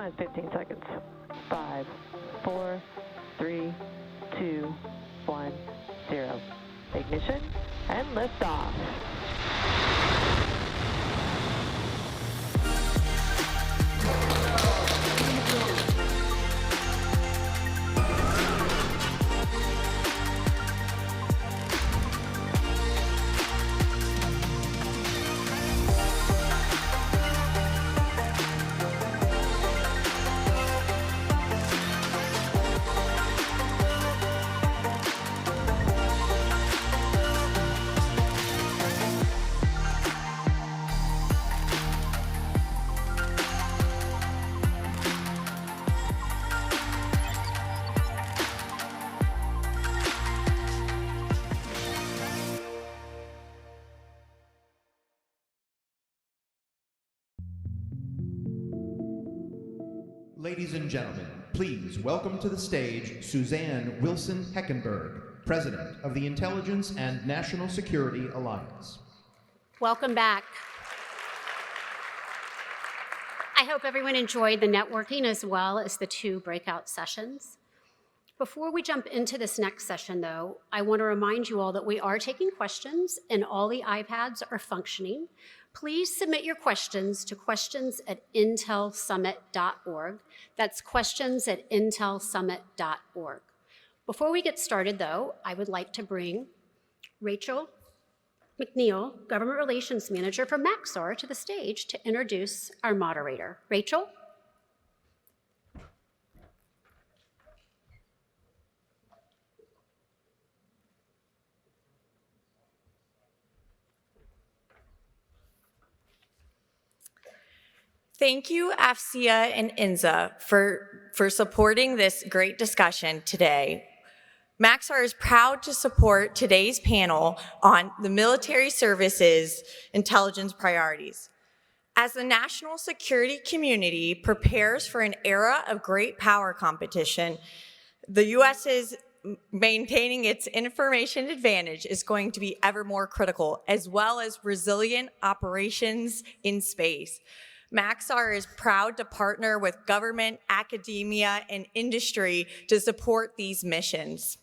minus 15 seconds. 5, 4, 3, 2, 1, 0. Ignition and liftoff. Ladies and gentlemen, please welcome to the stage Suzanne Wilson Heckenberg, President of the Intelligence and National Security Alliance. Welcome back. I hope everyone enjoyed the networking as well as the 2 breakout sessions. Before we jump into this next session, though, I want to remind you all that we are taking questions and all the iPads are functioning. Please submit your questions to questions@intelsummit.org. That's questions@intelsummit.org. Before we get started, though, I would like to bring Rachel McNeil, Government Relations Manager for Maxar, to the stage to introduce our moderator. Rachel? Thank you, AFCEA and INSA, for supporting this great discussion today. Maxar is proud to support today's panel on the military services intelligence priorities. As the national security community prepares for an era of great power competition, the U.S.'s maintaining its information advantage is going to be ever more critical, as well as resilient operations in space. Maxar is proud to partner with government, academia, and industry to support these missions.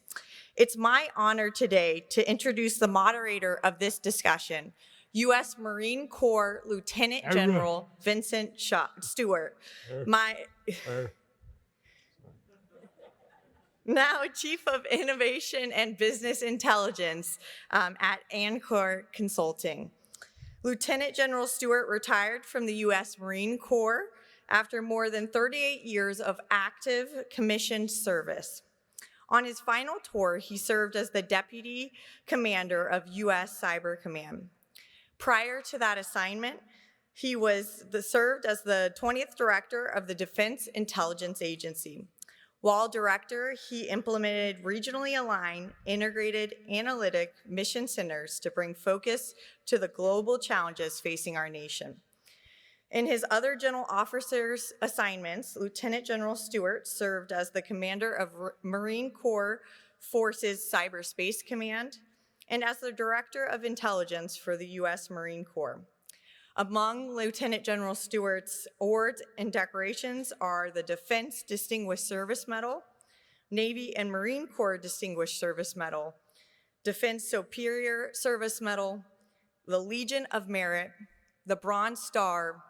It's my honor today to introduce the moderator of this discussion, U.S. Marine Corps Lieutenant General Vincent Stewart, now Chief of Innovation and Business Intelligence at Anchor Consulting. Lieutenant General Stewart retired from the U.S. Marine Corps after more than 38 years of active commissioned service. On his final tour, he served as the Deputy Commander of U.S. Cyber Command. Prior to that assignment, he served as the 20th Director of the Defense Intelligence Agency. While director, he implemented regionally aligned, integrated analytic mission centers to bring focus to the global challenges facing our nation. In his other general officers' assignments, Lieutenant General Stewart served as the commander of Marine Corps Forces Cyberspace Command and as the Director of Intelligence for the U.S. Marine Corps. Among Lieutenant General Stewart's awards and decorations are the Defense Distinguished Service Medal, Navy and Marine Corps Distinguished Service Medal, Defense Superior Service Medal, the Legion of Merit, the Bronze Star,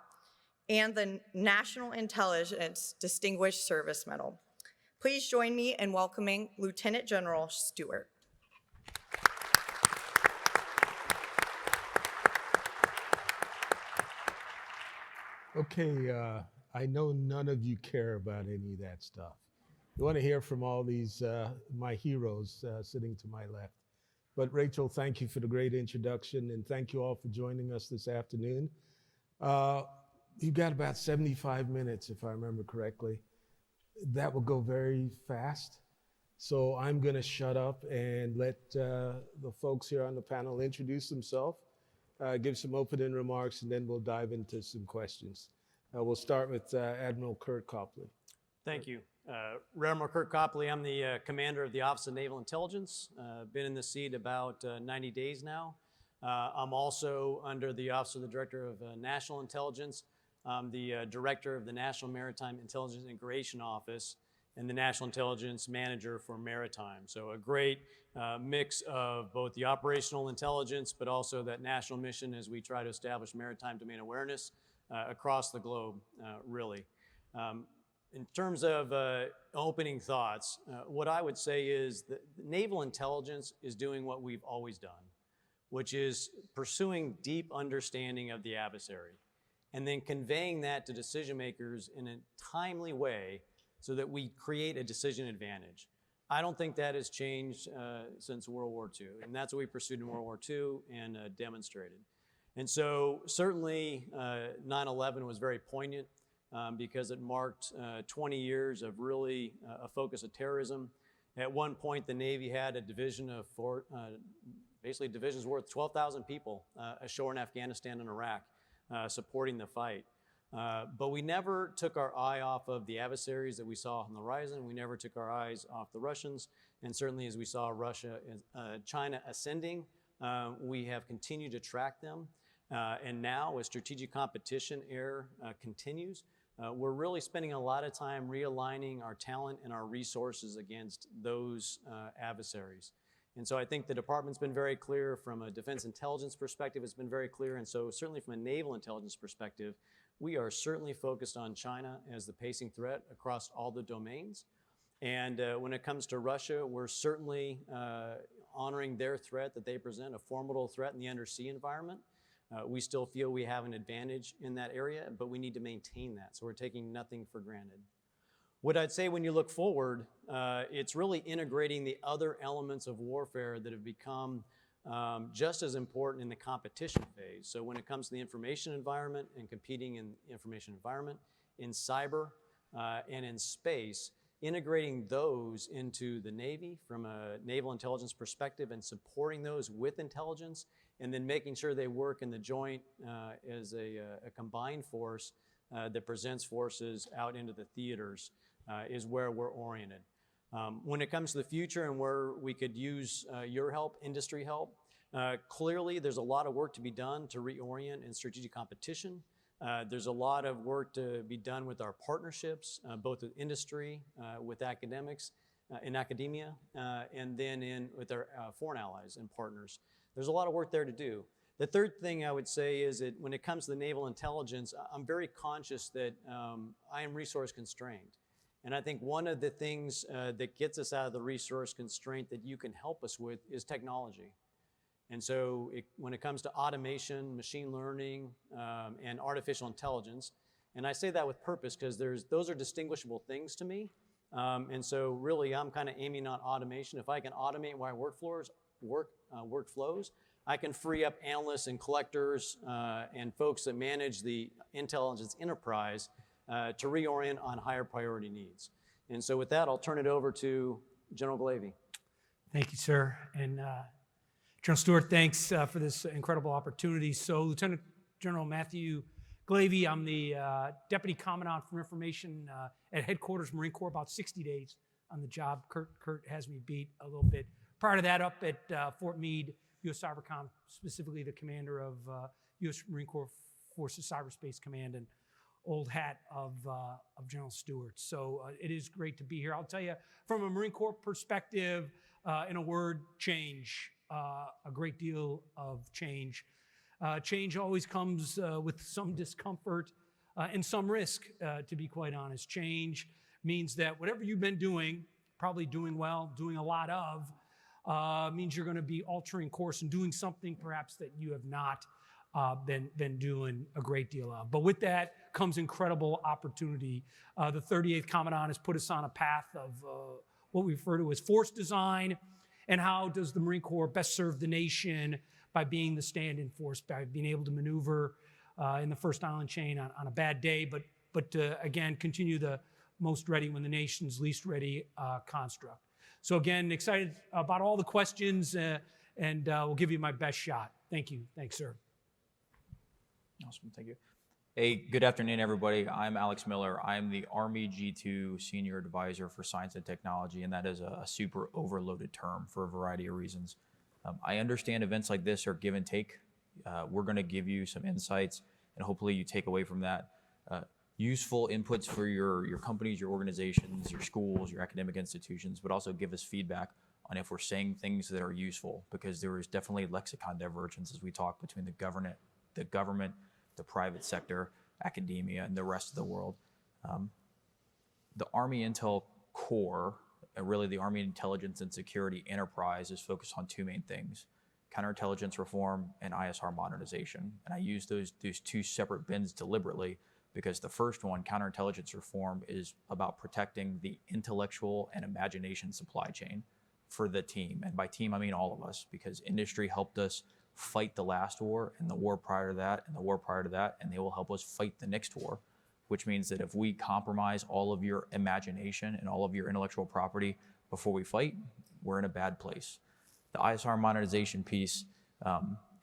and the National Intelligence Distinguished Service Medal. Please join me in welcoming Lieutenant General Stewart. Okay, I know none of you care about any of that stuff. You want to hear from all these, my heroes sitting to my left. But Rachel, thank you for the great introduction, and thank you all for joining us this afternoon. You've got about 75 minutes, if I remember correctly. That will go very fast. So I'm going to shut up and let the folks here on the panel introduce themselves, give some opening remarks, and then we'll dive into some questions. We'll start with Admiral Kurt Copley. Thank you. Rear Admiral Kurt Copley, I'm the commander of the Office of Naval Intelligence. Been in the seat about 90 days now. I'm also under the Office of the Director of National Intelligence. I'm the director of the National Maritime Intelligence Integration Office and the National Intelligence Manager for Maritime. So a great mix of both the operational intelligence, but also that national mission as we try to establish maritime domain awareness across the globe, really. In terms of opening thoughts, what I would say is that naval intelligence is doing what we've always done, which is pursuing deep understanding of the adversary and then conveying that to decision makers in a timely way so that we create a decision advantage. I don't think that has changed since World War II, and that's what we pursued in World War II and demonstrated. And so certainly 9/11 was very poignant because it marked 20 years of really a focus of terrorism. At one point, the Navy had a division of basically divisions worth 12,000 people ashore in Afghanistan and Iraq supporting the fight. But we never took our eye off of the adversaries that we saw on the horizon. We never took our eyes off the Russians. And certainly as we saw Russia and China ascending, we have continued to track them. And now as strategic competition era continues, we're really spending a lot of time realigning our talent and our resources against those adversaries. And so I think the department's been very clear from a defense intelligence perspective, it's been very clear. And so certainly from a naval intelligence perspective, we are certainly focused on China as the pacing threat across all the domains. And when it comes to Russia, we're certainly honoring their threat that they present, a formidable threat in the undersea environment. We still feel we have an advantage in that area, but we need to maintain that. So we're taking nothing for granted. What I'd say when you look forward, it's really integrating the other elements of warfare that have become just as important in the competition phase. So when it comes to the information environment and competing in the information environment, in cyber and in space, integrating those into the Navy from a naval intelligence perspective and supporting those with intelligence, and then making sure they work in the joint as a combined force that presents forces out into the theaters is where we're oriented. When it comes to the future and where we could use your help, industry help, clearly there's a lot of work to be done to reorient in strategic competition. There's a lot of work to be done with our partnerships, both with industry, with academics, in academia, and then with our foreign allies and partners. There's a lot of work there to do. The third thing I would say is that when it comes to the naval intelligence, I'm very conscious that I am resource constrained. And I think one of the things that gets us out of the resource constraint that you can help us with is technology. And so when it comes to automation, machine learning, and artificial intelligence, and I say that with purpose because those are distinguishable things to me. And so really I'm kind of aiming on automation. If I can automate my workflows, I can free up analysts and collectors and folks that manage the intelligence enterprise to reorient on higher priority needs. And so with that, I'll turn it over to General Glavey. Thank you, sir. And General Stewart, thanks for this incredible opportunity. So Lieutenant General Matthew Glavey, I'm the Deputy Commandant for Information at Headquarters Marine Corps, about 60 days on the job. Kurt has me beat a little bit. Prior to that, up at Fort Meade, U.S. Cybercom, specifically the commander of U.S. Marine Corps Forces Cyberspace Command and old hat of General Stewart. So it is great to be here. I'll tell you, from a Marine Corps perspective, in a word, change. A great deal of change. Change always comes with some discomfort and some risk, to be quite honest. Change means that whatever you've been doing, probably doing well, doing a lot of, means you're going to be altering course and doing something perhaps that you have not been doing a great deal of. But with that comes incredible opportunity. The 38th Commandant has put us on a path of what we refer to as force design, and how does the Marine Corps best serve the nation by being the stand-in force, by being able to maneuver in the first island chain on a bad day, but again, continue the most ready when the nation's least ready construct. So again, excited about all the questions, and we'll give you my best shot. Thank you. Thanks, sir. Awesome, thank you. Hey, good afternoon, everybody. I'm Alex Miller. I'm the Army G2 Senior Advisor for Science and Technology, and that is a super overloaded term for a variety of reasons. I understand events like this are give and take. We're gonna give you some insights, and hopefully you take away from that useful inputs for your companies, your organizations, your schools, your academic institutions, but also give us feedback on if we're saying things that are useful, because there is definitely lexicon divergence as we talk between the government, the private sector, academia, and the rest of the world. The Army Intel Core, really the Army Intelligence and Security Enterprise, is focused on two main things: counterintelligence reform and ISR modernization. And I use those two separate bins deliberately because the first one, counterintelligence reform, is about protecting the intellectual and imagination supply chain for the team. And by team, I mean all of us, because industry helped us fight the last war and the war prior to that and the war prior to that, and they will help us fight the next war, which means that if we compromise all of your imagination and all of your intellectual property before we fight, we're in a bad place. The ISR modernization piece,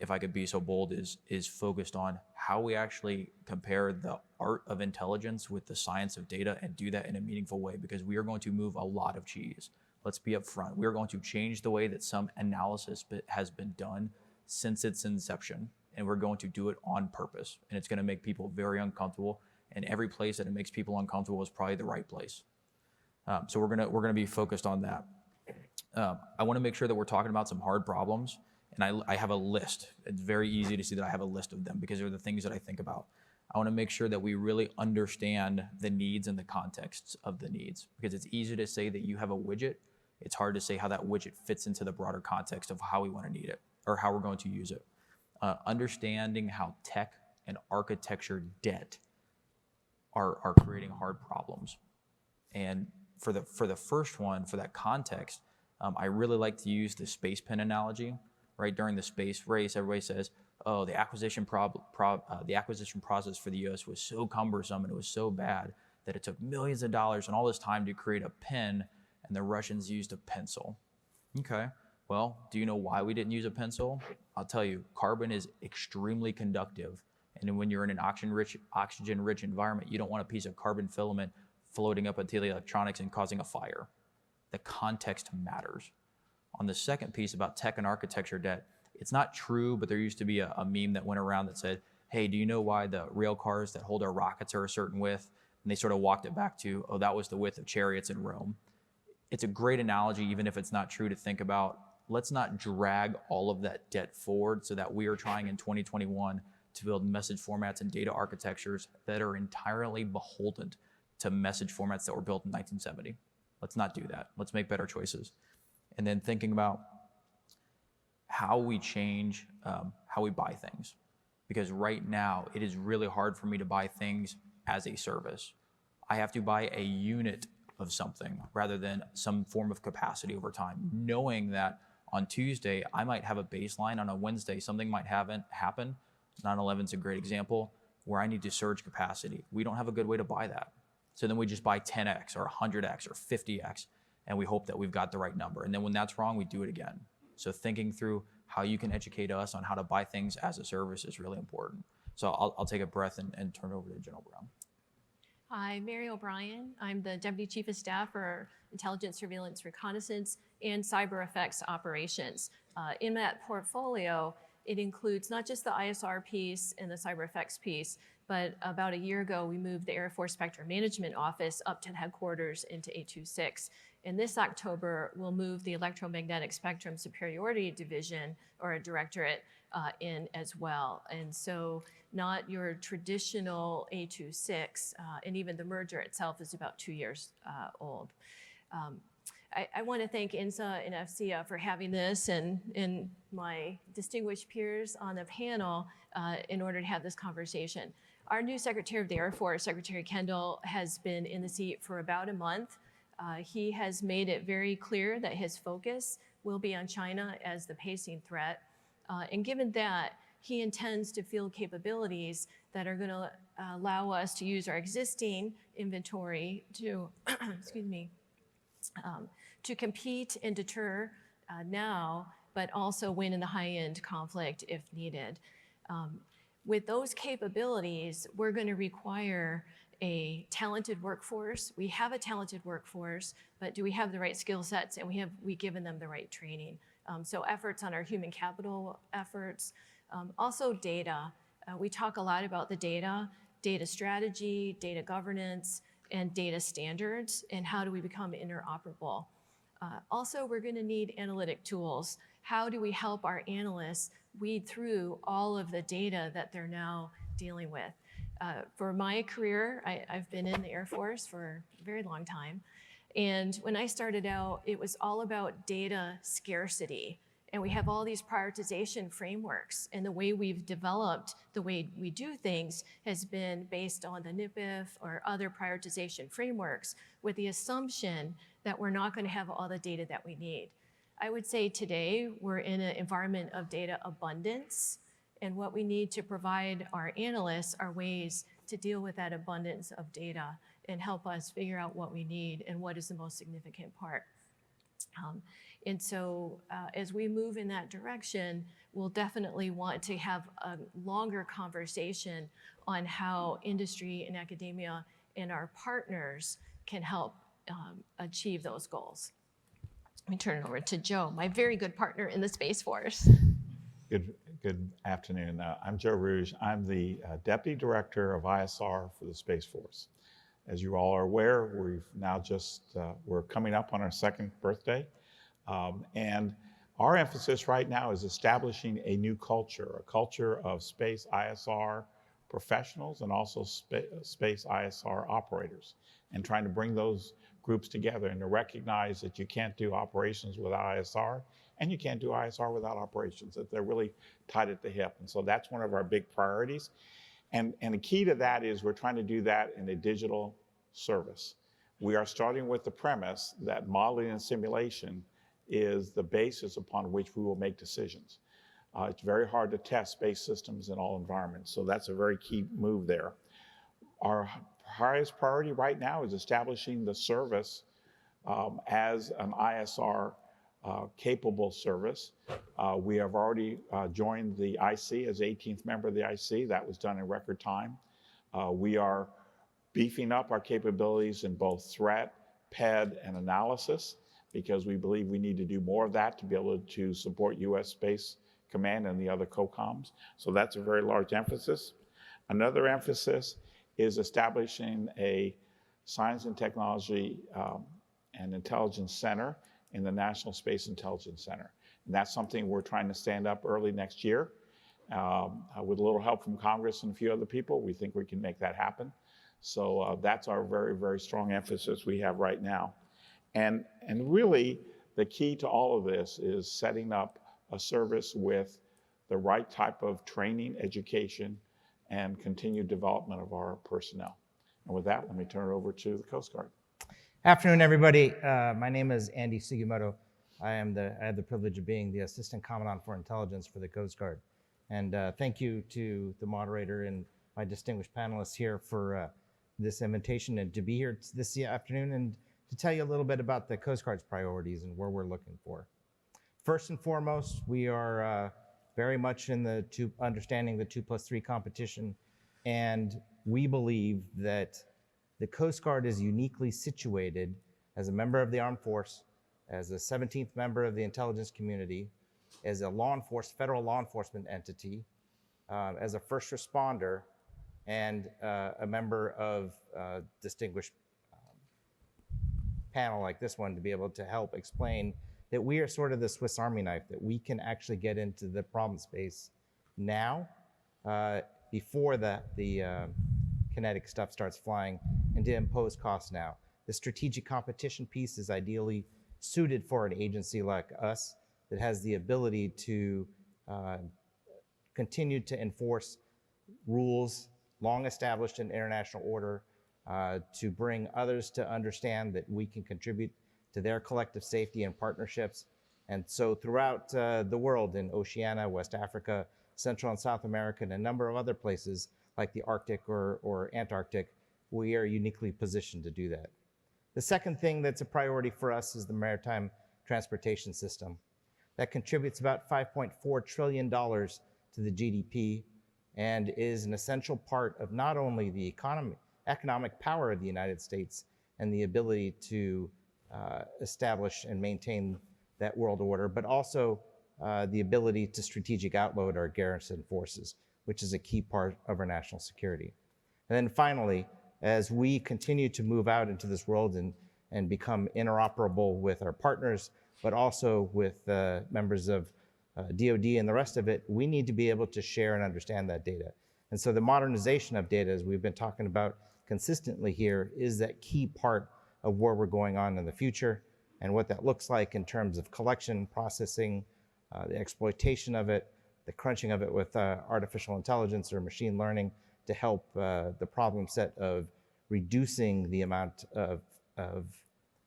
if I could be so bold, is focused on how we actually compare the art of intelligence with the science of data and do that in a meaningful way, because we are going to move a lot of cheese. Let's be upfront. We are going to change the way that some analysis has been done since its inception, and we're going to do it on purpose. And it's going to make people very uncomfortable, and every place that it makes people uncomfortable is probably the right place. So we're gonna be focused on that. I want to make sure that we're talking about some hard problems, and I have a list. It's very easy to see that I have a list of them because they're the things that I think about. I want to make sure that we really understand the needs and the contexts of the needs, because it's easy to say that you have a widget. It's hard to say how that widget fits into the broader context of how we want to need it or how we're going to use it. Understanding how tech and architecture debt are creating hard problems. And for the first one, for that context, I really like to use the space pen analogy. Right, during the space race, everybody says, "Oh, the acquisition process for the U.S. was so cumbersome and it was so bad that it took millions of dollars and all this time to create a pen, and the Russians used a pencil." Okay, well, do you know why we didn't use a pencil? I'll tell you, carbon is extremely conductive, and when you're in an oxygen-rich environment, you don't want a piece of carbon filament floating up into the electronics and causing a fire. The context matters. On the second piece about tech and architecture debt, it's not true, but there used to be a meme that went around that said, "Hey, do you know why the rail cars that hold our rockets are a certain width?" And they sort of walked it back to, "Oh, that was the width of chariots in Rome." It's a great analogy, even if it's not true, to think about. Let's not drag all of that debt forward so that we are trying in 2021 to build message formats and data architectures that are entirely beholden to message formats that were built in 1970. Let's not do that. Let's make better choices. And then thinking about how we change how we buy things. Because right now, it is really hard for me to buy things as a service. I have to buy a unit of something rather than some form of capacity over time, knowing that on Tuesday, I might have a baseline. On a Wednesday, something might happen. 9/11 is a great example where I need to surge capacity. We don't have a good way to buy that. So then we just buy 10x or 100x or 50x, and we hope that we've got the right number. And then when that's wrong, we do it again. So thinking through how you can educate us on how to buy things as a service is really important. So I'll take a breath and turn it over to General Brown. Hi, Mary O'Brien. I'm the Deputy Chief of Staff for Intelligence, Surveillance, Reconnaissance, and Cyber Effects Operations. In that portfolio, it includes not just the ISR piece and the cyber effects piece, but about a year ago, we moved the Air Force Spectrum Management Office up to headquarters into 826. And this October, we'll move the Electromagnetic Spectrum Superiority Division, or a directorate, in as well. And so not your traditional 826, and even the merger itself is about 2 years old. I want to thank INSA and FCA for having this and my distinguished peers on the panel in order to have this conversation. Our new Secretary of the Air Force, Secretary Kendall, has been in the seat for about a month. He has made it very clear that his focus will be on China as the pacing threat. And given that, he intends to field capabilities that are going to allow us to use our existing inventory to, excuse me, to compete and deter now, but also win in the high-end conflict if needed. With those capabilities, we're going to require a talented workforce. We have a talented workforce, but do we have the right skill sets, and we given them the right training? So efforts on our human capital efforts, also data. We talk a lot about the data. data strategy, data governance, and data standards, and how do we become interoperable. Also, we're going to need analytic tools. How do we help our analysts weed through all of the data that they're now dealing with? For my career, I've been in the Air Force for a very long time. And when I started out, it was all about data scarcity. And we have all these prioritization frameworks. And the way we've developed the way we do things has been based on the NIPIF or other prioritization frameworks with the assumption that we're not going to have all the data that we need. I would say today we're in an environment of data abundance. And what we need to provide our analysts are ways to deal with that abundance of data and help us figure out what we need and what is the most significant part. And so as we move in that direction, we'll definitely want to have a longer conversation on how industry and academia and our partners can help achieve those goals. Let me turn it over to Joe, my very good partner in the Space Force. Good afternoon. I'm Joe Rouge. I'm the Deputy Director of ISR for the Space Force. As you all are aware, we've now we're coming up on our second birthday. And our emphasis right now is establishing a new culture, a culture of space ISR professionals and also space ISR operators, and trying to bring those groups together and to recognize that you can't do operations without ISR and you can't do ISR without operations, that they're really tied at the hip. And so that's one of our big priorities. And the key to that is we're trying to do that in a digital service. We are starting with the premise that modeling and simulation is the basis upon which we will make decisions. It's very hard to test space systems in all environments, so that's a very key move there. Our highest priority right now is establishing the service as an ISR capable service. We have already joined the IC as 18th member of the IC. That was done in record time. We are beefing up our capabilities in both threat, PED, and analysis, because we believe we need to do more of that to be able to support U.S. Space Command and the other COCOMs. So that's a very large emphasis. Another emphasis is establishing a Science and Technology and Intelligence Center in the National Space Intelligence Center. And that's something we're trying to stand up early next year. With a little help from Congress and a few other people, we think we can make that happen. So that's our very, very strong emphasis we have right now. And really, the key to all of this is setting up a service with the right type of training, education, and continued development of our personnel. And with that, let me turn it over to the Coast Guard. Afternoon, everybody. My name is Andy Sugimoto. I have the privilege of being the Assistant Commandant for Intelligence for the Coast Guard. And thank you to the moderator and my distinguished panelists here for this invitation and to be here this afternoon and to tell you a little bit about the Coast Guard's priorities and where we're looking for. First and foremost, we are very much in understanding the 2+3 competition, and we believe that the Coast Guard is uniquely situated as a member of the Armed Force, as a 17th member of the intelligence community, as a federal law enforcement entity, as a first responder, and a member of a distinguished panel like this one to be able to help explain that we are sort of the Swiss Army knife, that we can actually get into the problem space now before the kinetic stuff starts flying, and to impose costs now. The strategic competition piece is ideally suited for an agency like us that has the ability to continue to enforce rules long established in international order, to bring others to understand that we can contribute to their collective safety and partnerships. And so throughout the world, in Oceania, West Africa, Central and South America, and a number of other places like the Arctic or Antarctic, we are uniquely positioned to do that. The second thing that's a priority for us is the maritime transportation system. That contributes about $5.4 trillion to the GDP and is an essential part of not only the economic power of the United States and the ability to establish and maintain that world order, but also the ability to strategic outload our garrison forces, which is a key part of our national security. And then finally, as we continue to move out into this world and become interoperable with our partners, but also with members of DoD and the rest of it, we need to be able to share and understand that data. And so the modernization of data, as we've been talking about consistently here, is that key part of where we're going on in the future and what that looks like in terms of collection, processing, the exploitation of it, the crunching of it with artificial intelligence or machine learning to help the problem set of reducing the amount of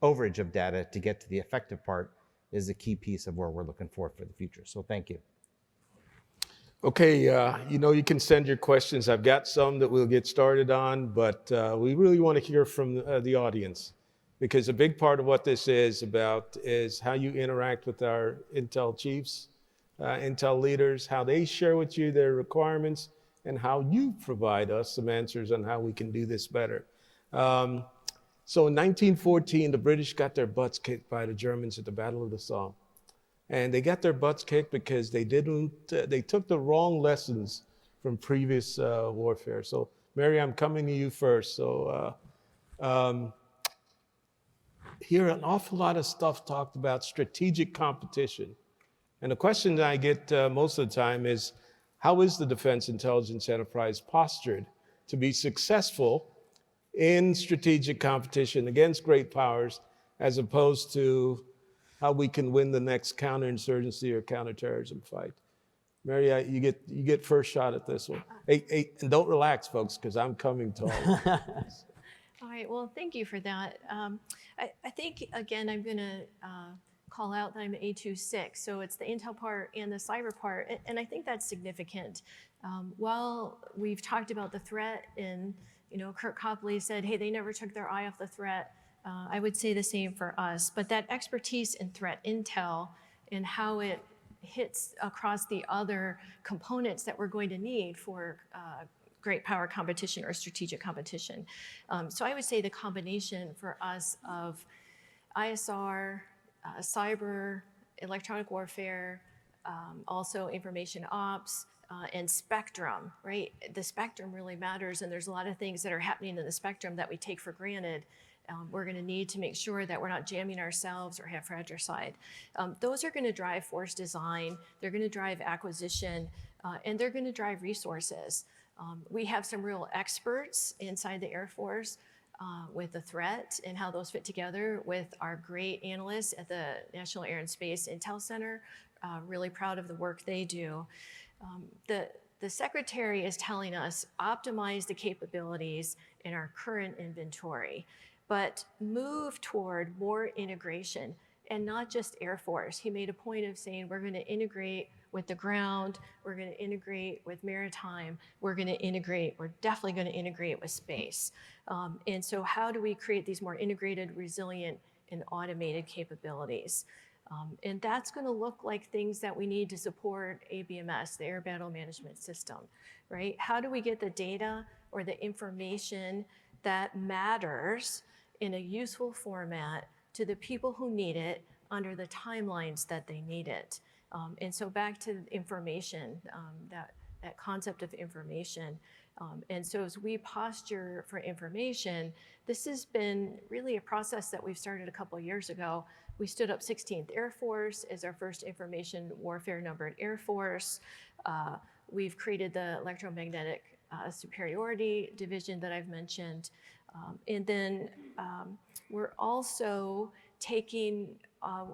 overage of data to get to the effective part is a key piece of where we're looking for the future. So thank you. Okay, you can send your questions. I've got some that we'll get started on, but we really want to hear from the audience, because a big part of what this is about is how you interact with our Intel chiefs, Intel leaders, how they share with you their requirements, and how you provide us some answers on how we can do this better. So in 1914, the British got their butts kicked by the Germans at the Battle of the Somme. And they got their butts kicked because they took the wrong lessons from previous warfare. So Mary, I'm coming to you first. So hear an awful lot of stuff talked about strategic competition. And the question that I get most of the time is, how is the defense intelligence enterprise postured to be successful in strategic competition against great powers, as opposed to how we can win the next counterinsurgency or counterterrorism fight? Mary, you get first shot at this one. Hey, and don't relax, folks, because I'm coming to all of you. All right, well, thank you for that. I think, again, I'm going to call out that I'm an A26, so it's the intel part and the cyber part, and I think that's significant. While we've talked about the threat, and Kurt Copley said, hey, they never took their eye off the threat, I would say the same for us, but that expertise in threat intel and how it hits across the other components that we're going to need for great power competition or strategic competition. So I would say the combination for us of ISR, cyber, electronic warfare, also information ops, and spectrum, right? The spectrum really matters, and there's a lot of things that are happening in the spectrum that we take for granted. We're going to need to make sure that we're not jamming ourselves or have fratricide. Those are going to drive force design, they're going to drive acquisition, and they're going to drive resources. We have some real experts inside the Air Force with the threat and how those fit together with our great analysts at the National Air and Space Intel Center. Really proud of the work they do. The Secretary is telling us optimize the capabilities in our current inventory, but move toward more integration, and not just Air Force. He made a point of saying we're going to integrate with the ground, we're going to integrate with maritime, we're definitely going to integrate with space. And so how do we create these more integrated, resilient, and automated capabilities? And that's going to look like things that we need to support ABMS, the Air Battle Management System, right? How do we get the data or the information that matters in a useful format to the people who need it under the timelines that they need it? And so back to information, that concept of information. And so as we posture for information, this has been really a process that we've started a couple of years ago. We stood up 16th Air Force as our first information warfare numbered Air Force. We've created the electromagnetic superiority division that I've mentioned. And then we're also taking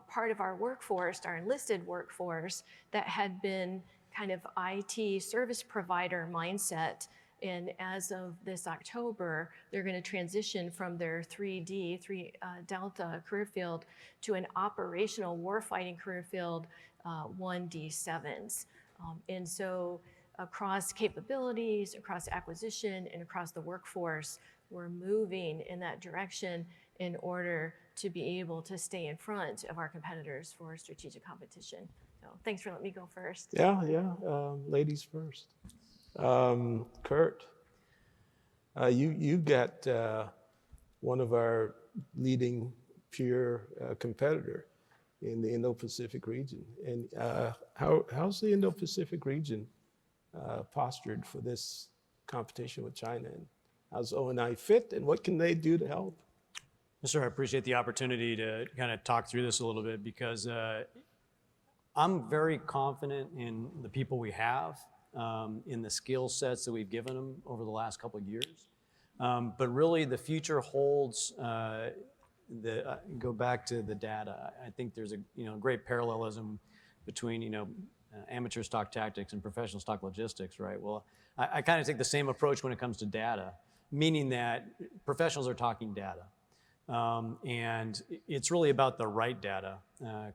part of our workforce, our enlisted workforce, that had been kind of IT service provider mindset. And as of this October, they're going to transition from their 3 Delta career field to an operational warfighting career field, 1D7s. And so across capabilities, across acquisition, and across the workforce, we're moving in that direction in order to be able to stay in front of our competitors for strategic competition. So thanks for letting me go first. Yeah, ladies first. Kurt, you got one of our leading peer competitor in the Indo-Pacific region. And how's the Indo-Pacific region postured for this competition with China? How's O&I fit, and what can they do to help? Yes, sir. I appreciate the opportunity to kind of talk through this a little bit because I'm very confident in the people we have, in the skill sets that we've given them over the last couple of years. But really, the future holds. Go back to the data. I think there's a great parallelism between amateur stock tactics and professional stock logistics, right? Well, I kind of take the same approach when it comes to data, meaning that professionals are talking data. And it's really about the right data,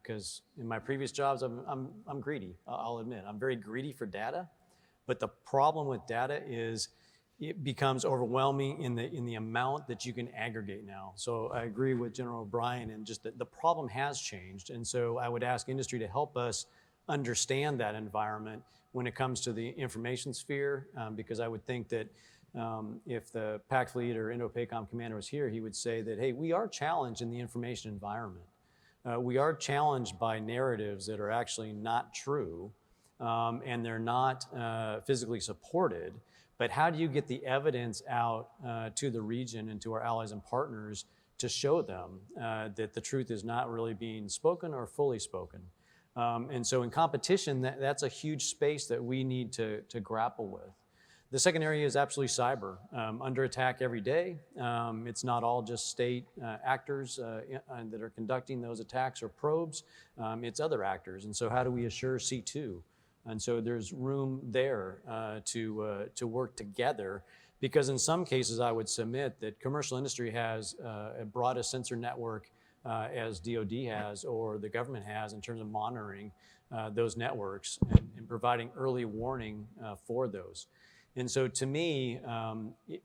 because in my previous jobs, I'm greedy. I'll admit, I'm very greedy for data. But the problem with data is it becomes overwhelming in the amount that you can aggregate now. So I agree with General O'Brien, and just that the problem has changed. And so I would ask industry to help us understand that environment when it comes to the information sphere, because I would think that if the PAC fleet or Indo-PACOM commander was here, he would say that, hey, we are challenged in the information environment. We are challenged by narratives that are actually not true, and they're not physically supported. But how do you get the evidence out to the region and to our allies and partners to show them that the truth is not really being spoken or fully spoken? And so in competition, that's a huge space that we need to grapple with. The second area is absolutely cyber. Under attack every day. It's not all just state actors that are conducting those attacks or probes. It's other actors. And so how do we assure C2? And so there's room there to work together, because in some cases I would submit that commercial industry has as broad a sensor network as DoD has or the government has in terms of monitoring those networks and providing early warning for those. And so to me,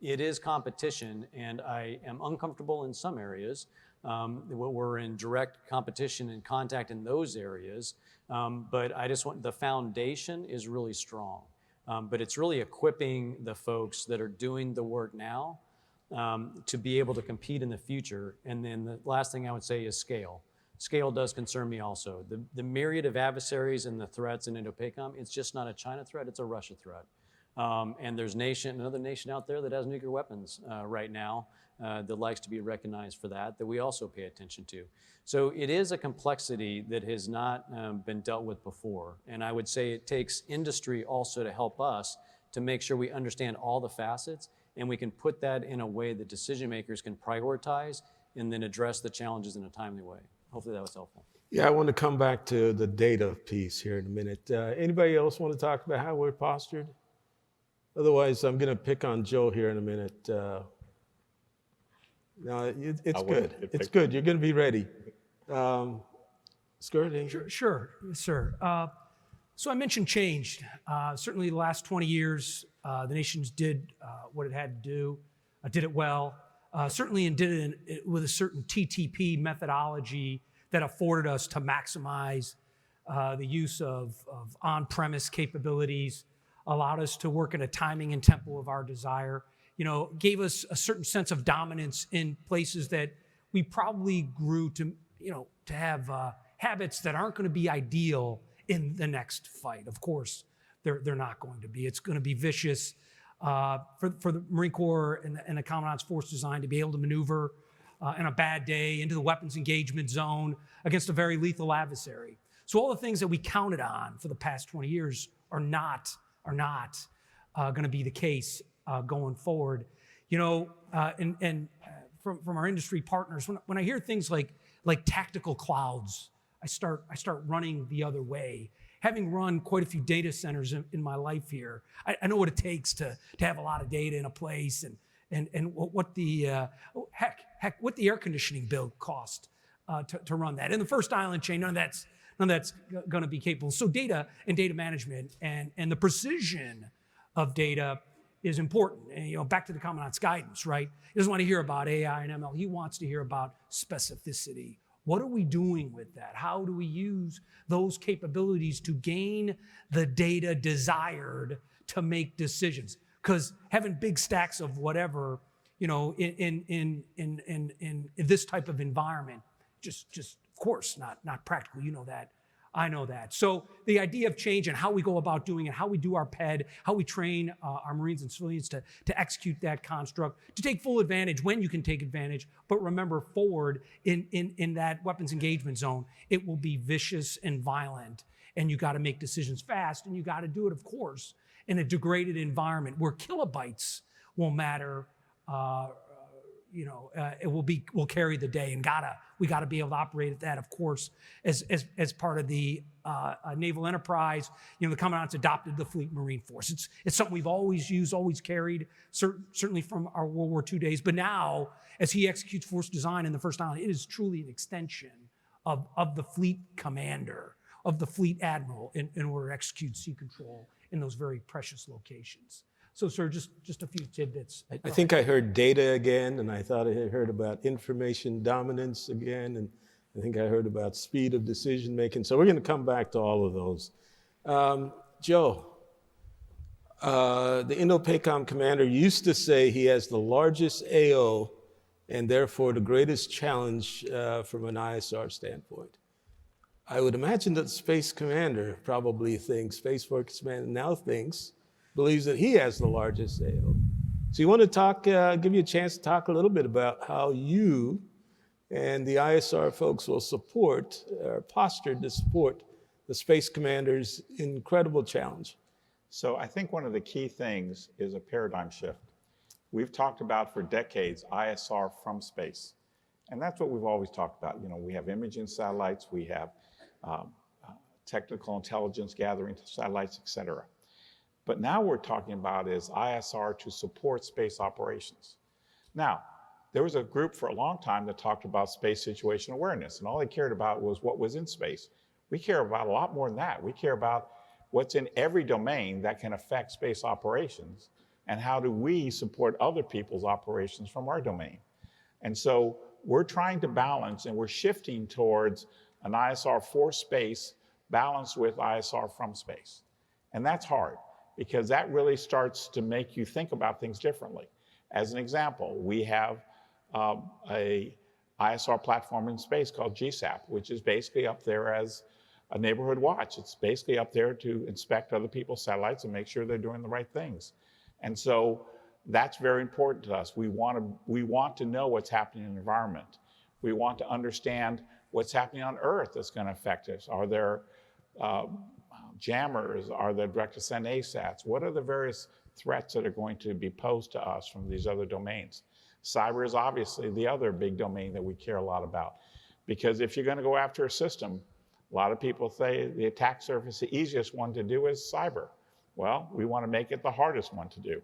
it is competition, and I am uncomfortable in some areas. We're in direct competition and contact in those areas, but I just want, the foundation is really strong. But it's really equipping the folks that are doing the work now to be able to compete in the future. And then the last thing I would say is scale. Scale does concern me also. The myriad of adversaries and the threats in Indo-PACOM, it's just not a China threat, it's a Russia threat. And there's another nation out there that has nuclear weapons right now that likes to be recognized for that we also pay attention to. So it is a complexity that has not been dealt with before. And I would say it takes industry also to help us to make sure we understand all the facets, and we can put that in a way that decision makers can prioritize and then address the challenges in a timely way. Hopefully that was helpful. Yeah, I want to come back to the data piece here in a minute. Anybody else want to talk about how we're postured? Otherwise, I'm going to pick on Joe here in a minute. No, it's good. It's good. You're going to be ready. Skirt? Sure, yes, sir. So I mentioned change. Certainly the last 20 years, the nations did what it had to do, did it well. Certainly and did it with a certain TTP methodology that afforded us to maximize the use of on-premise capabilities, allowed us to work at a timing and tempo of our desire, gave us a certain sense of dominance in places that we probably grew to have habits that aren't going to be ideal in the next fight. Of course, they're not going to be. It's going to be vicious for the Marine Corps and the Commandant's Force Design to be able to maneuver in a bad day into the weapons engagement zone against a very lethal adversary. So all the things that we counted on for the past 20 years are not going to be the case going forward. And from our industry partners, when I hear things like tactical clouds, I start running the other way. Having run quite a few data centers in my life here, I know what it takes to have a lot of data in a place and what the what the air conditioning bill cost to run that. In the first island chain, none of that's going to be capable. So data and data management and the precision of data is important. And, back to the Commandant's guidance, right? He doesn't want to hear about AI and ML. He wants to hear about specificity. What are we doing with that? How do we use those capabilities to gain the data desired to make decisions? Because having big stacks of whatever, in this type of environment, just of course not practical. You know that. I know that. So the idea of change and how we go about doing it, how we do our PED, how we train our Marines and civilians to execute that construct, to take full advantage when you can take advantage, but remember forward in that weapons engagement zone, it will be vicious and violent, and you got to make decisions fast, and you got to do it, of course, in a degraded environment where kilobytes will matter. It will carry the day, and we gotta be able to operate at that, of course, as part of the naval enterprise. The Commandant's adopted the Fleet Marine Force. It's something we've always used, always carried, certainly from our World War II days. But now, as he executes force design in the First Island, it is truly an extension of the fleet commander, of the fleet admiral, in order to execute sea control in those very precious locations. So, sir, just a few tidbits. I think I heard data again, and I thought I had heard about information dominance again, and I think I heard about speed of decision making. So we're going to come back to all of those. Joe, the Indo-PACOM commander used to say he has the largest AO and therefore the greatest challenge from an ISR standpoint. I would imagine that the Space Commander probably thinks, Space Force Commander now believes that he has the largest AO. So you want to talk, give you a chance to talk a little bit about how you and the ISR folks will support, or postured to support, the Space Commander's incredible challenge. So I think one of the key things is a paradigm shift. We've talked about for decades ISR from space. And that's what we've always talked about. We have imaging satellites, we have technical intelligence gathering satellites, et cetera. But now we're talking about is ISR to support space operations. Now, there was a group for a long time that talked about space situation awareness, and all they cared about was what was in space. We care about a lot more than that. We care about what's in every domain that can affect space operations, and how do we support other people's operations from our domain. And so we're trying to balance, and we're shifting towards an ISR for space balanced with ISR from space. And that's hard, because that really starts to make you think about things differently. As an example, we have a ISR platform in space called GSAP, which is basically up there as a neighborhood watch. It's basically up there to inspect other people's satellites and make sure they're doing the right things. And so that's very important to us. We want to know what's happening in the environment. We want to understand what's happening on Earth that's going to affect us. Are there jammers? Are there direct-to-send ASATs? What are the various threats that are going to be posed to us from these other domains? Cyber is obviously the other big domain that we care a lot about. Because if you're going to go after a system, a lot of people say the attack surface, the easiest one to do is cyber. Well, we want to make it the hardest one to do,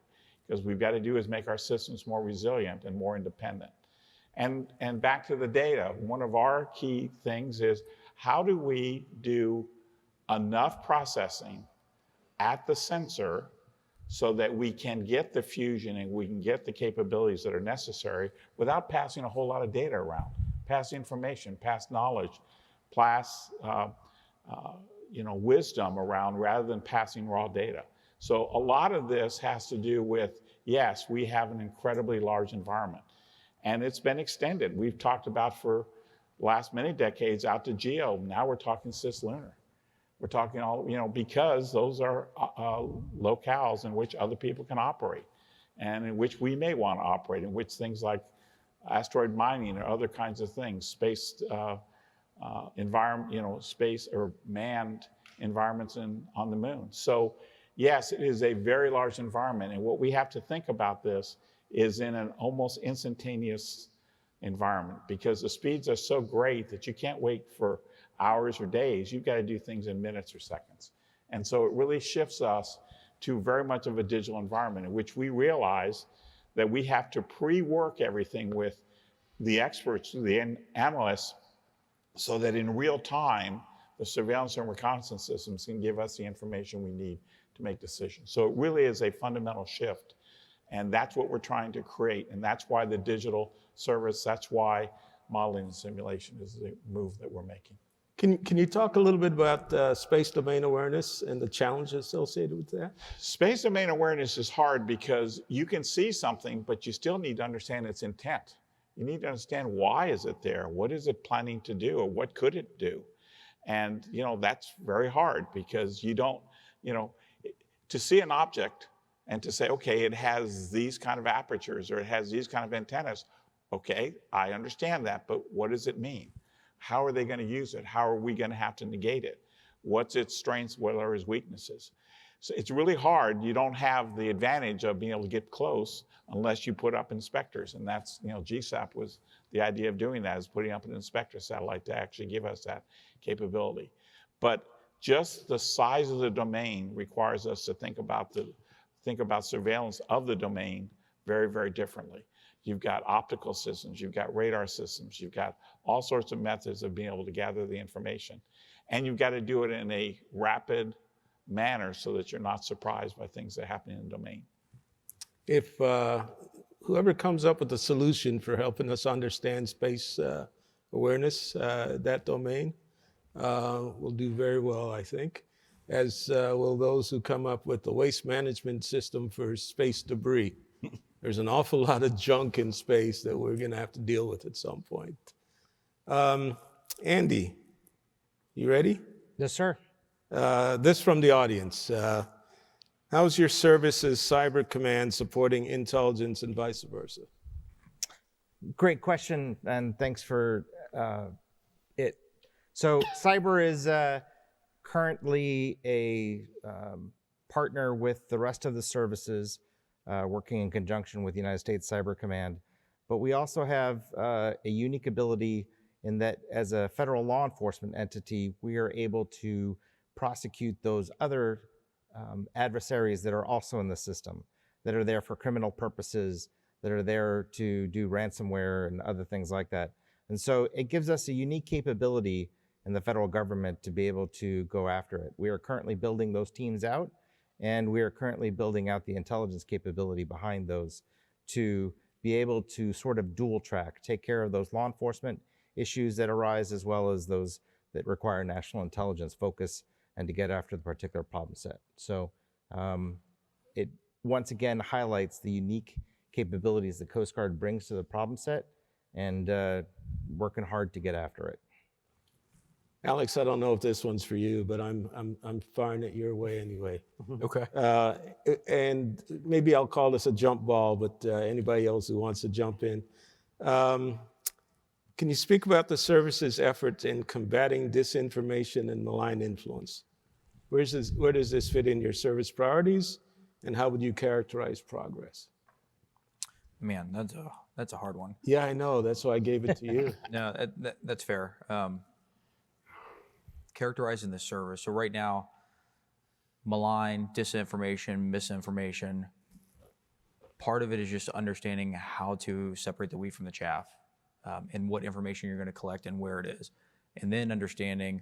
because we've got to do is make our systems more resilient and more independent. And back to the data, one of our key things is how do we do enough processing at the sensor so that we can get the fusion and we can get the capabilities that are necessary without passing a whole lot of data around, pass information, pass knowledge, pass wisdom around rather than passing raw data. So a lot of this has to do with, yes, we have an incredibly large environment, and it's been extended. We've talked about for the last many decades out to GEO. Now we're talking cislunar. We're talking all, because those are locales in which other people can operate, and in which we may want to operate, in which things like asteroid mining or other kinds of things, space environment, space or manned environments on the moon. So yes, it is a very large environment, and what we have to think about this is in an almost instantaneous environment, because the speeds are so great that you can't wait for hours or days. You've got to do things in minutes or seconds. And so it really shifts us to very much of a digital environment in which we realize that we have to pre-work everything with the experts, the analysts, so that in real time, the surveillance and reconnaissance systems can give us the information we need to make decisions. So it really is a fundamental shift. And that's what we're trying to create. And that's why the digital service, that's why modeling and simulation is the move that we're making. Can you talk a little bit about space domain awareness and the challenges associated with that? Space domain awareness is hard because you can see something, but you still need to understand its intent. You need to understand why is it there? What is it planning to do? Or what could it do? And, that's very hard because you don't, to see an object and to say, okay, it has these kind of apertures or it has these kind of antennas. Okay, I understand that, but what does it mean? How are they going to use it? How are we going to have to negate it? What's its strengths? What are its weaknesses? So it's really hard. You don't have the advantage of being able to get close unless you put up inspectors. And that's, GSAP was the idea of doing that, is putting up an inspector satellite to actually give us that capability. But just the size of the domain requires us to think about surveillance of the domain very, very differently. You've got optical systems, you've got radar systems, you've got all sorts of methods of being able to gather the information. And you've got to do it in a rapid manner so that you're not surprised by things that happen in the domain. If whoever comes up with a solution for helping us understand space awareness, that domain, will do very well, I think, as will those who come up with the waste management system for space debris. There's an awful lot of junk in space that we're going to have to deal with at some point. Andy, you ready? Yes, sir. This from the audience. How's your service's cyber command supporting intelligence and vice versa? Great question, and thanks for it. So cyber is currently a partner with the rest of the services, working in conjunction with the United States Cyber Command. But we also have a unique ability in that as a federal law enforcement entity, we are able to prosecute those other adversaries that are also in the system, that are there for criminal purposes, that are there to do ransomware and other things like that. And so it gives us a unique capability in the federal government to be able to go after it. We are currently building those teams out, and we are currently building out the intelligence capability behind those to be able to sort of dual track, take care of those law enforcement issues that arise as well as those that require national intelligence focus and to get after the particular problem set. So it once again highlights the unique capabilities the Coast Guard brings to the problem set and working hard to get after it. Alex, I don't know if this one's for you, but I'm firing it your way anyway. Okay. And maybe I'll call this a jump ball, but anybody else who wants to jump in. Can you speak about the service's efforts in combating disinformation and malign influence? Where does this fit in your service priorities, and how would you characterize progress? Man, that's a hard one. Yeah, I know. That's why I gave it to you. No, that's fair. Characterizing the service. So right now, malign, disinformation, misinformation, part of it is just understanding how to separate the wheat from the chaff, and what information you're going to collect and where it is. And then understanding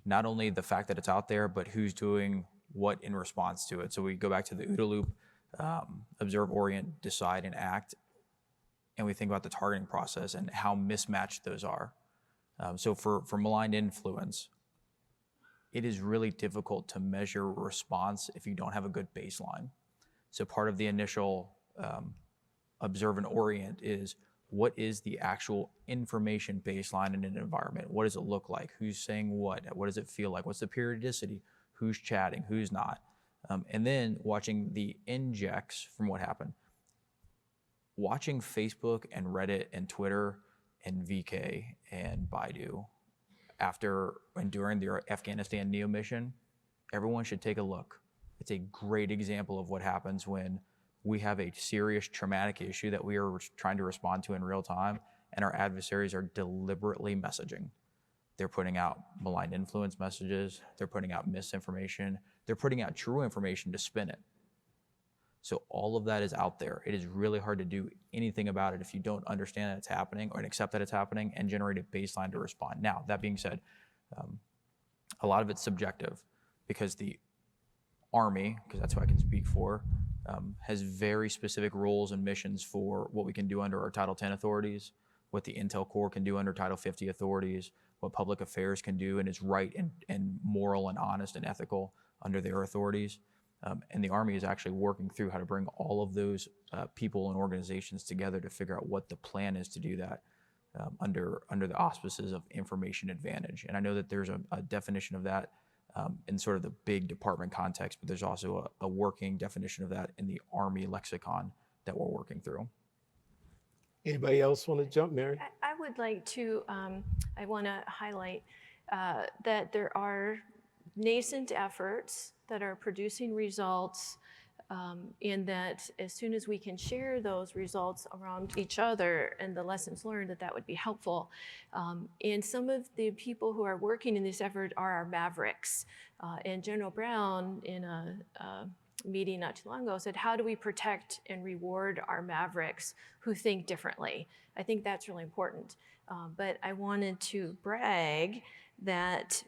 not only the fact that it's out there, but who's doing what in response to it. So we go back to the OODA loop, observe, orient, decide, and act. And we think about the targeting process and how mismatched those are. So for malign influence, it is really difficult to measure response if you don't have a good baseline. So part of the initial observe and orient is, what is the actual information baseline in an environment? What does it look like? Who's saying what? What does it feel like? What's the periodicity? Who's chatting? Who's not? And then watching the injects from what happened. Watching Facebook and Reddit and Twitter and VK and Baidu after and during the Afghanistan NEO mission, everyone should take a look. It's a great example of what happens when we have a serious traumatic issue that we are trying to respond to in real time, and our adversaries are deliberately messaging. They're putting out malign influence messages, they're putting out misinformation, they're putting out true information to spin it. So all of that is out there. It is really hard to do anything about it if you don't understand that it's happening or accept that it's happening and generate a baseline to respond. Now, that being said, a lot of it's subjective because the Army, because that's who I can speak for, has very specific rules and missions for what we can do under our Title 10 authorities, what the Intel Corps can do under Title 50 authorities, what public affairs can do and is right and moral and honest and ethical under their authorities. And the Army is actually working through how to bring all of those people and organizations together to figure out what the plan is to do that. under the auspices of information advantage. And I know that there's a definition of that in sort of the big department context, but there's also a working definition of that in the Army lexicon that we're working through. Anybody else want to jump, Mary? I would like to, I want to highlight that there are nascent efforts that are producing results, and that as soon as we can share those results around each other and the lessons learned, that would be helpful. And some of the people who are working in this effort are our mavericks. And General Brown, in a meeting not too long ago, said, how do we protect and reward our mavericks who think differently? I think that's really important. But I wanted to brag that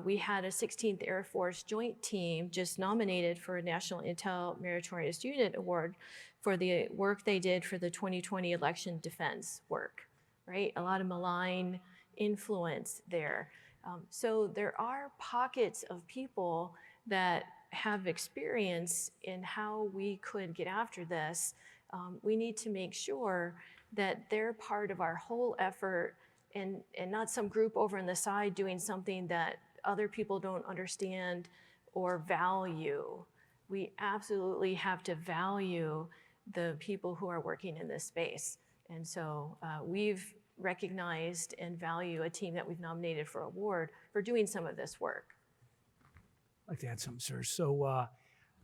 we had a 16th Air Force Joint Team just nominated for a National Intel Meritorious Unit Award for the work they did for the 2020 election defense work, right? A lot of malign influence there. So there are pockets of people that have experience in how we could get after this. We need to make sure that they're part of our whole effort and not some group over on the side doing something that other people don't understand or value. We absolutely have to value the people who are working in this space. And so we've recognized and value a team that we've nominated for award for doing some of this work. I'd like to add something, sir. So I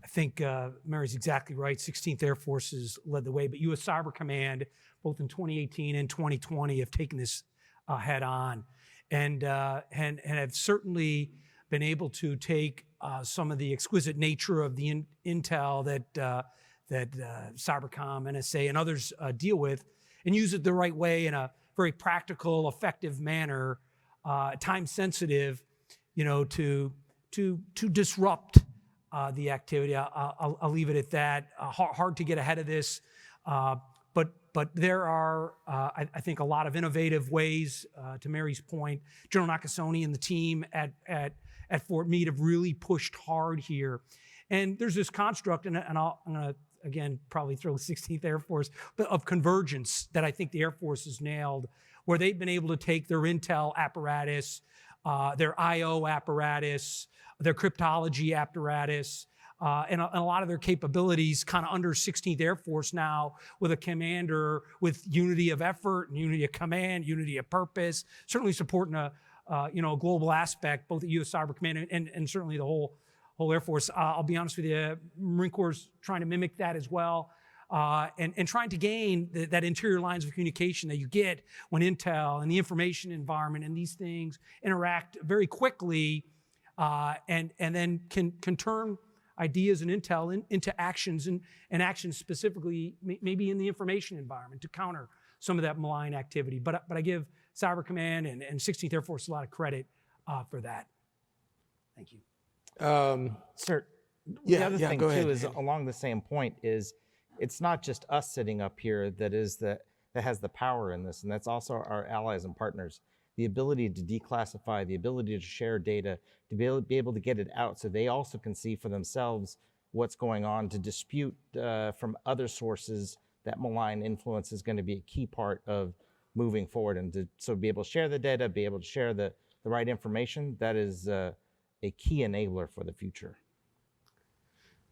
think Mary's exactly right. 16th Air Force has led the way, but U.S. Cyber Command, both in 2018 and 2020, have taken this head on and have certainly been able to take some of the exquisite nature of the intel that Cybercom, NSA, and others deal with, and use it the right way in a very practical, effective manner, time-sensitive, to disrupt the activity. I'll leave it at that. Hard to get ahead of this, but there are, I think, a lot of innovative ways. To Mary's point, General Nakasone and the team at Fort Meade have really pushed hard here. And there's this construct, and I'm going to, again, probably throw 16th Air Force, but of convergence that I think the Air Force has nailed, where they've been able to take their intel apparatus, their I/O apparatus, their cryptology apparatus, and a lot of their capabilities kind of under 16th Air Force now, with a commander with unity of effort and unity of command, unity of purpose, certainly supporting a global aspect, both at U.S. Cyber Command and certainly the whole Air Force. I'll be honest with you, Marine Corps is trying to mimic that as well, and trying to gain that interior lines of communication that you get when intel and the information environment and these things interact very quickly, and then can turn ideas and intel into actions and actions specifically maybe in the information environment to counter some of that malign activity. But I give Cyber Command and 16th Air Force a lot of credit for that. Thank you. Sir, the other thing too is along the same point is it's not just us sitting up here that has the power in this, and that's also our allies and partners. The ability to declassify, the ability to share data, to be able to get it out so they also can see for themselves what's going on, to dispute from other sources that malign influence is going to be a key part of moving forward, and so be able to share the data, be able to share the right information. That is a key enabler for the future.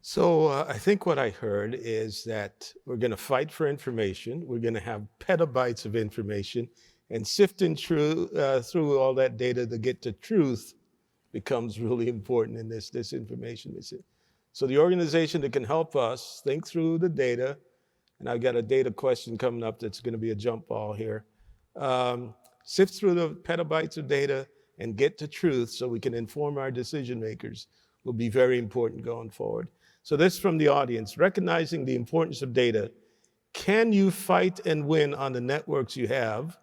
So I think what I heard is that we're going to fight for information. We're going to have petabytes of information, and sifting through all that data to get to truth becomes really important in this information. So the organization that can help us think through the data, and I've got a data question coming up that's going to be a jump ball here, sift through the petabytes of data and get to truth so we can inform our decision makers will be very important going forward. So this from the audience, recognizing the importance of data. Can you fight and win on the networks you have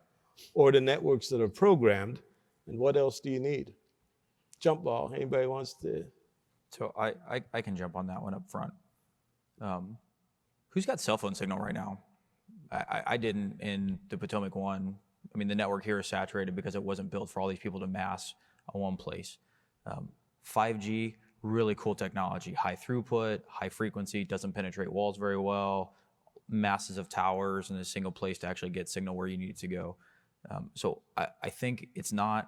or the networks that are programmed? And what else do you need? Jump ball, anybody wants to? So I can jump on that one up front. Who's got cell phone signal right now? I didn't in the Potomac one. I mean, the network here is saturated because it wasn't built for all these people to mass on one place. 5G, really cool technology, high throughput, high frequency, doesn't penetrate walls very well, masses of towers in a single place to actually get signal where you need it to go. So I think it's not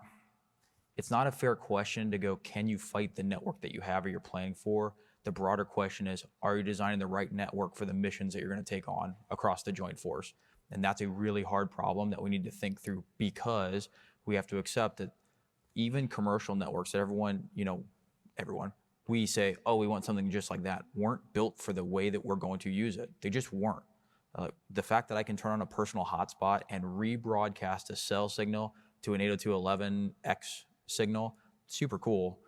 a fair question to go, can you fight the network that you have or you're planning for? The broader question is, are you designing the right network for the missions that you're going to take on across the joint force? And that's a really hard problem that we need to think through, because we have to accept that even commercial networks that everyone, we say, oh, we want something just like that, weren't built for the way that we're going to use it. They just weren't. The fact that I can turn on a personal hotspot and rebroadcast a cell signal to an 802.11x signal, super cool.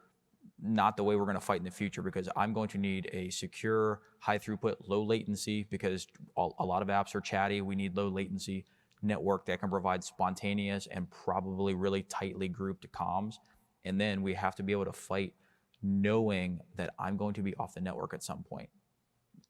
Not the way we're going to fight in the future, because I'm going to need a secure, high throughput, low latency, because a lot of apps are chatty. We need low latency network that can provide spontaneous and probably really tightly grouped comms. And then we have to be able to fight knowing that I'm going to be off the network at some point.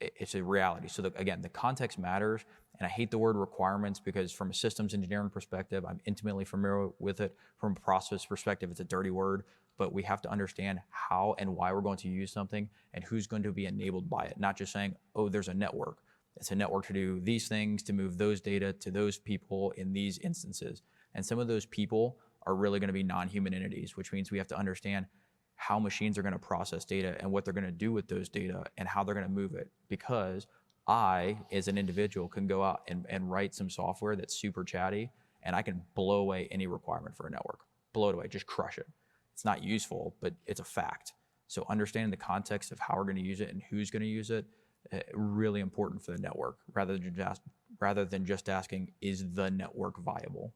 It's a reality. So again, the context matters. And I hate the word requirements, because from a systems engineering perspective, I'm intimately familiar with it. From a process perspective, it's a dirty word. But we have to understand how and why we're going to use something and who's going to be enabled by it. Not just saying, oh, there's a network. It's a network to do these things, to move those data to those people in these instances. And some of those people are really going to be non-human entities, which means we have to understand how machines are going to process data and what they're going to do with those data and how they're going to move it. Because I, as an individual, can go out and write some software that's super chatty, and I can blow away any requirement for a network. Blow it away, just crush it. It's not useful, but it's a fact. So understanding the context of how we're going to use it and who's going to use it, really important for the network, rather than just asking, is the network viable?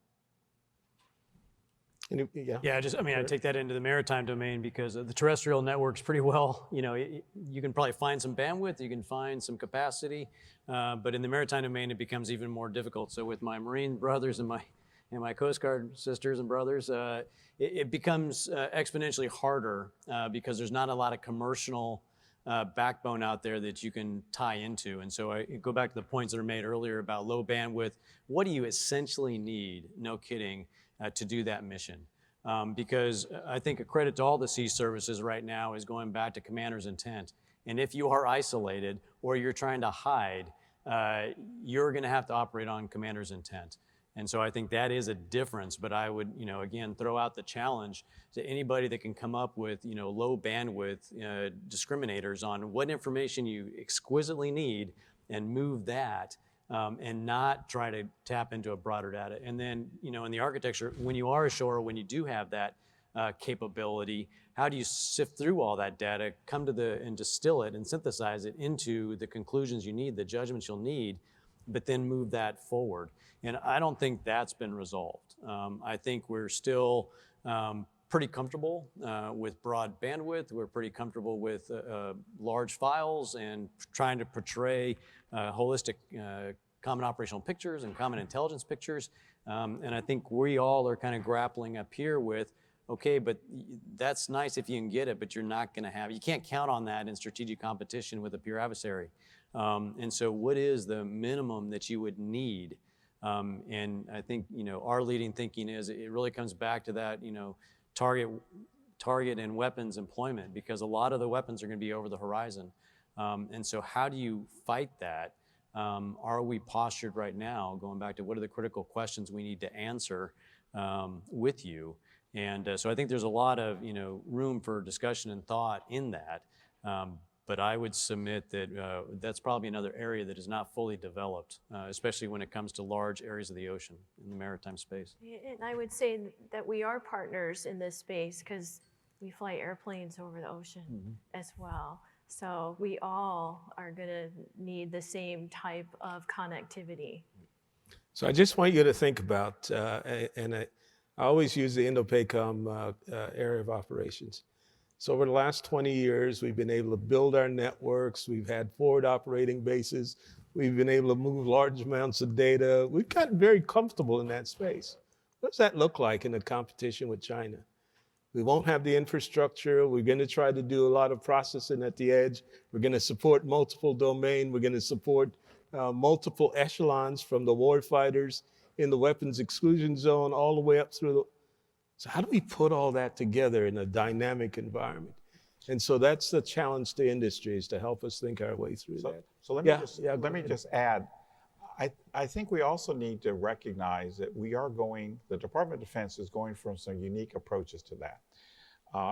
Yeah, I take that into the maritime domain, because the terrestrial network's pretty well, you can probably find some bandwidth, you can find some capacity, but in the maritime domain, it becomes even more difficult. So with my Marine brothers and my Coast Guard sisters and brothers, it becomes exponentially harder because there's not a lot of commercial backbone out there that you can tie into. And so I go back to the points that are made earlier about low bandwidth. What do you essentially need, no kidding, to do that mission? Because I think a credit to all the sea services right now is going back to commander's intent. And if you are isolated or you're trying to hide, you're going to have to operate on commander's intent. And so I think that is a difference, but I would, again, throw out the challenge to anybody that can come up with, low bandwidth discriminators on what information you exquisitely need and move that, and not try to tap into a broader data. And then, in the architecture, when you are ashore, when you do have that capability, how do you sift through all that data, come to and distill it and synthesize it into the conclusions you need, the judgments you'll need, but then move that forward? And I don't think that's been resolved. I think we're still pretty comfortable with broad bandwidth. We're pretty comfortable with large files and trying to portray holistic common operational pictures and common intelligence pictures. And I think we all are kind of grappling up here with, okay, but that's nice if you can get it, but you're not going to you can't count on that in strategic competition with a peer adversary. And so what is the minimum that you would need? And I think, our leading thinking is it really comes back to that, target and weapons employment, because a lot of the weapons are going to be over the horizon. And so how do you fight that? Are we postured right now, going back to what are the critical questions we need to answer with you? And so I think there's a lot of, room for discussion and thought in that. But I would submit that that's probably another area that is not fully developed, especially when it comes to large areas of the ocean in the maritime space. And I would say that we are partners in this space because we fly airplanes over the ocean as well. So we all are going to need the same type of connectivity. So I just want you to think about, and I always use the Indo-PACOM area of operations. So over the last 20 years, we've been able to build our networks. We've had forward operating bases. We've been able to move large amounts of data. We've gotten very comfortable in that space. What does that look like in the competition with China? We won't have the infrastructure. We're going to try to do a lot of processing at the edge. We're going to support multiple domain. We're going to support multiple echelons from the warfighters in the weapons exclusion zone all the way up through the... So how do we put all that together in a dynamic environment? And so that's the challenge to industry, is to help us think our way through that. So let me just add, I think we also need to recognize that the Department of Defense is going from some unique approaches to that.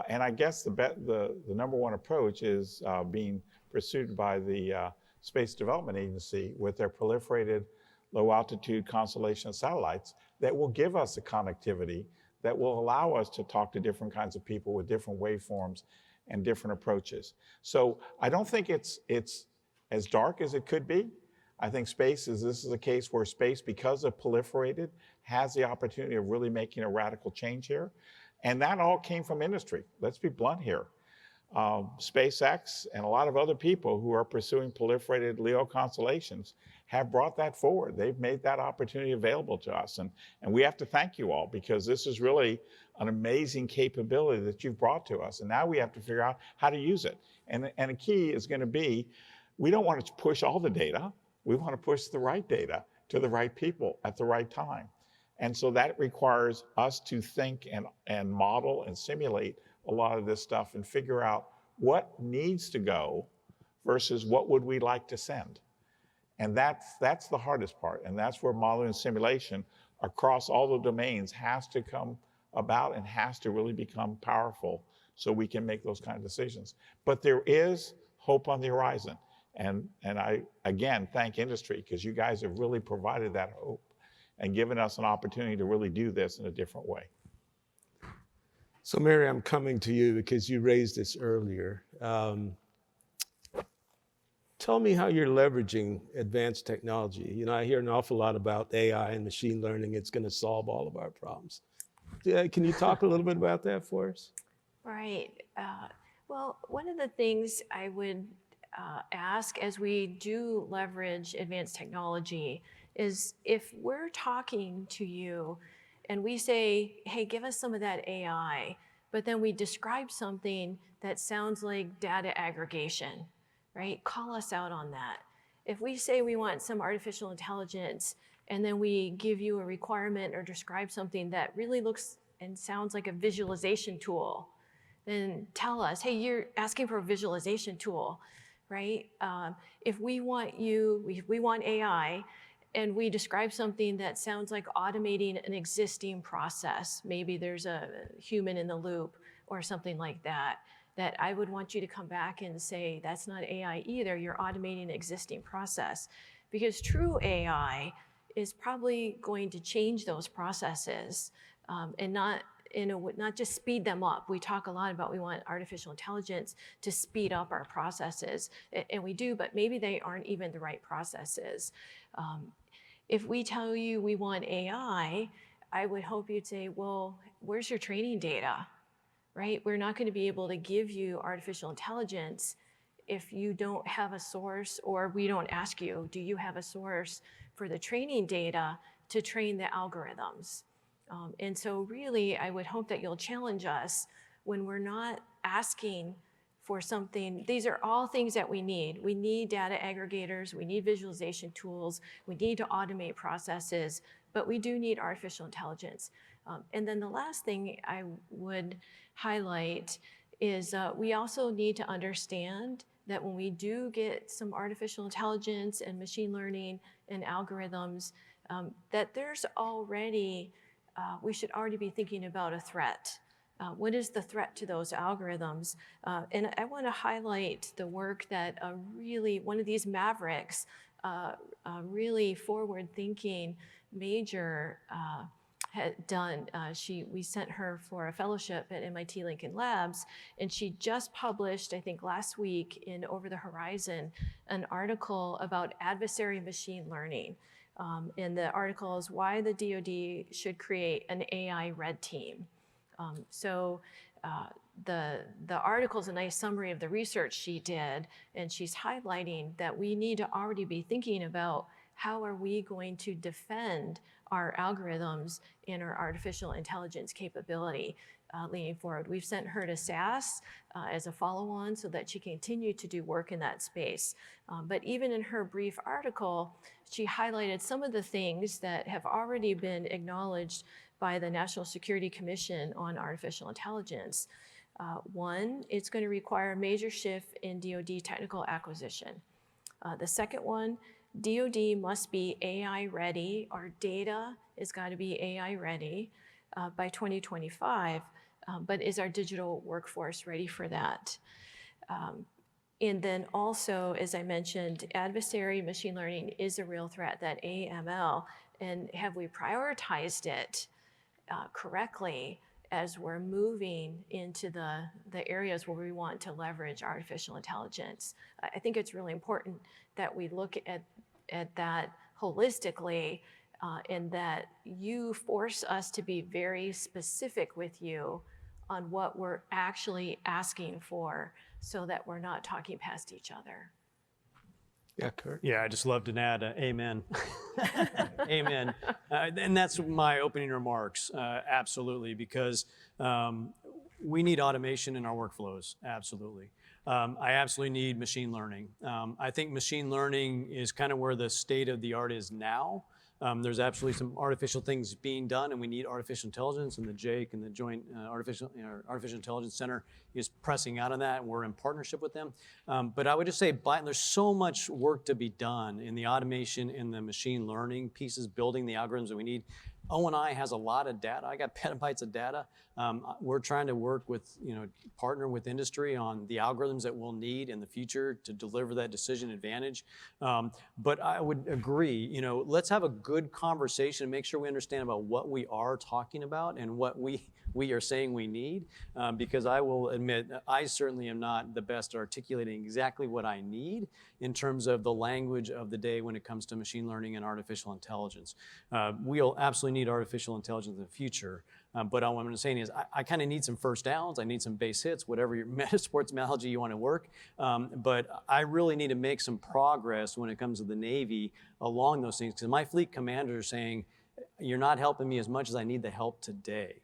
And I guess the number one approach is being pursued by the Space Development Agency with their proliferated low altitude constellation of satellites that will give us the connectivity that will allow us to talk to different kinds of people with different waveforms and different approaches. So I don't think it's as dark as it could be. I think this is a case where space, because of proliferated, has the opportunity of really making a radical change here. And that all came from industry. Let's be blunt here. SpaceX and a lot of other people who are pursuing proliferated LEO constellations have brought that forward. They've made that opportunity available to us. And we have to thank you all, because this is really an amazing capability that you've brought to us. And now we have to figure out how to use it. And a key is going to be, we don't want to push all the data. We want to push the right data to the right people at the right time. And so that requires us to think and model and simulate a lot of this stuff and figure out what needs to go versus what would we like to send. And that's the hardest part. And that's where modeling and simulation across all the domains has to come about and has to really become powerful so we can make those kind of decisions. But there is hope on the horizon. And I, again, thank industry, because you guys have really provided that hope and given us an opportunity to really do this in a different way. So Mary, I'm coming to you because you raised this earlier. Tell me how you're leveraging advanced technology. You know, I hear an awful lot about AI and machine learning. It's going to solve all of our problems. Can you talk a little bit about that for us? Right. Well, one of the things I would ask as we do leverage advanced technology is, if we're talking to you and we say, hey, give us some of that AI, but then we describe something that sounds like data aggregation, right? Call us out on that. If we say we want some artificial intelligence and then we give you a requirement or describe something that really looks and sounds like a visualization tool, then tell us, hey, you're asking for a visualization tool, right? If we want AI, and we describe something that sounds like automating an existing process, maybe there's a human in the loop or something like that, that I would want you to come back and say, that's not AI either, you're automating an existing process. Because true AI is probably going to change those processes and not just speed them up. We talk a lot about we want artificial intelligence to speed up our processes, and we do, but maybe they aren't even the right processes. If we tell you we want AI, I would hope you'd say, well, where's your training data, right? We're not going to be able to give you artificial intelligence if you don't have a source, or we don't ask you, do you have a source for the training data to train the algorithms? And so really, I would hope that you'll challenge us when we're not asking for something. These are all things that we need. We need data aggregators, we need visualization tools, we need to automate processes, but we do need artificial intelligence. And then the last thing I would highlight is we also need to understand that when we do get some artificial intelligence and machine learning and algorithms, that there's already, we should already be thinking about a threat. What is the threat to those algorithms? And I want to highlight the work that one of these mavericks, really forward-thinking major had done. We sent her for a fellowship at MIT Lincoln Labs, and she just published, I think last week in Over the Horizon, an article about adversary machine learning. And the article is why the DoD should create an AI red team. The article is a nice summary of the research she did, and she's highlighting that we need to already be thinking about how are we going to defend our algorithms and our artificial intelligence capability leaning forward. We've sent her to SAS as a follow-on so that she can continue to do work in that space. But even in her brief article, she highlighted some of the things that have already been acknowledged by the National Security Commission on Artificial Intelligence. One, it's going to require a major shift in DoD technical acquisition. The second one, DoD must be AI ready. Our data has got to be AI ready by 2025, but is our digital workforce ready for that? And then also, as I mentioned, adversary machine learning is a real threat, that AML, and have we prioritized it correctly as we're moving into the areas where we want to leverage artificial intelligence? I think it's really important that we look at that holistically, and that you force us to be very specific with you on what we're actually asking for, so that we're not talking past each other. Yeah, Kurt. Yeah, I just love to add amen. Amen. And that's my opening remarks, absolutely, because we need automation in our workflows, absolutely. I absolutely need machine learning. I think machine learning is kind of where the state of the art is now. There's absolutely some artificial things being done, and we need artificial intelligence, and the JAIC and the Joint Artificial Intelligence Center is pressing out on that, and we're in partnership with them. But I would just say, there's so much work to be done in the automation and the machine learning pieces, building the algorithms that we need. O&I has a lot of data. I got petabytes of data. We're trying to work with, partner with industry on the algorithms that we'll need in the future to deliver that decision advantage. But I would agree, let's have a good conversation and make sure we understand about what we are talking about and what we are saying we need. Because I will admit, I certainly am not the best at articulating exactly what I need in terms of the language of the day when it comes to machine learning and artificial intelligence. We'll absolutely need artificial intelligence in the future. But what I'm saying is I kind of need some first downs. I need some base hits, whatever your sports analogy you want to work. But I really need to make some progress when it comes to the Navy along those things. Because my fleet commanders are saying, you're not helping me as much as I need the help today.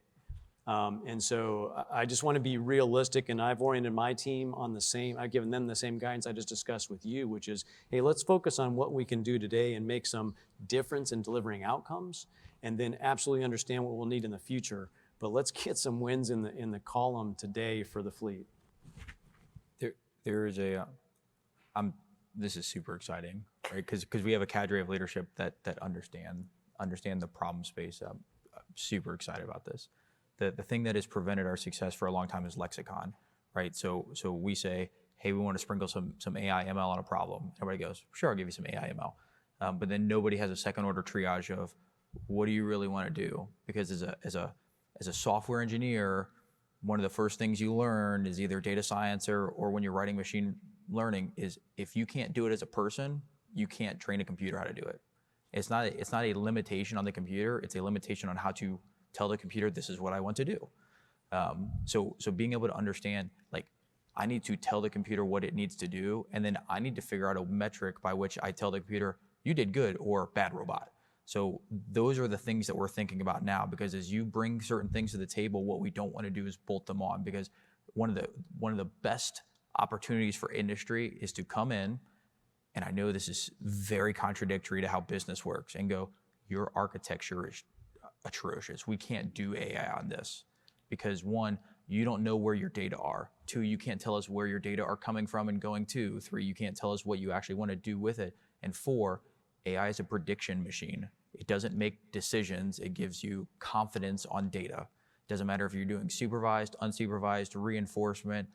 And so I just want to be realistic, and I've oriented my team on the same, I've given them the same guidance I just discussed with you, which is, hey, let's focus on what we can do today and make some difference in delivering outcomes, and then absolutely understand what we'll need in the future. But let's get some wins in the column today for the fleet. There is this is super exciting, right? Because we have a cadre of leadership that understand the problem space. I'm super excited about this. The thing that has prevented our success for a long time is lexicon, right? So we say, hey, we want to sprinkle some AI ML on a problem. Everybody goes, sure, I'll give you some AI ML. But then nobody has a second order triage of what do you really want to do? Because as a software engineer, one of the first things you learn is either data science or when you're writing machine learning is if you can't do it as a person, you can't train a computer how to do it. It's not a limitation on the computer, it's a limitation on how to tell the computer this is what I want to do. So being able to understand, like, I need to tell the computer what it needs to do, and then I need to figure out a metric by which I tell the computer, you did good or bad robot. So those are the things that we're thinking about now, because as you bring certain things to the table, what we don't want to do is bolt them on, because one of the best opportunities for industry is to come in, and I know this is very contradictory to how business works, and go, your architecture is atrocious. We can't do AI on this because, one, you don't know where your data are. 2, you can't tell us where your data are coming from and going to. 3, you can't tell us what you actually want to do with it. And 4, AI is a prediction machine. It doesn't make decisions. It gives you confidence on data. It doesn't matter if you're doing supervised, unsupervised, reinforcement.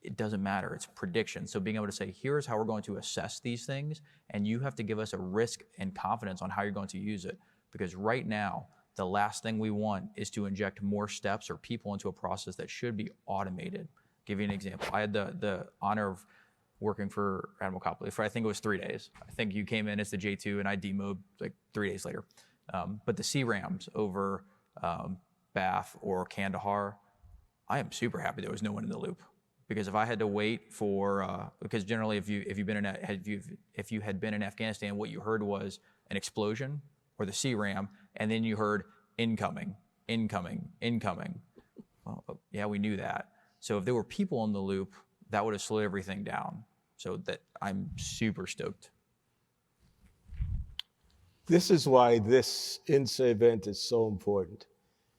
It doesn't matter. It's prediction. So being able to say, here's how we're going to assess these things, and you have to give us a risk and confidence on how you're going to use it. Because right now, the last thing we want is to inject more steps or people into a process that should be automated. I'll give you an example. I had the honor of working for Admiral Copley for, I think it was 3 days. I think you came in as the J2 and I demoed like 3 days later. But the CRAMs over Bath or Kandahar, I am super happy there was no one in the loop. Because if I had to wait for, because generally if you had been in Afghanistan, what you heard was an explosion or the CRAM, and then you heard incoming, incoming, incoming. Well, yeah, we knew that. So if there were people in the loop, that would have slowed everything down. So that I'm super stoked. This is why this INSA event is so important,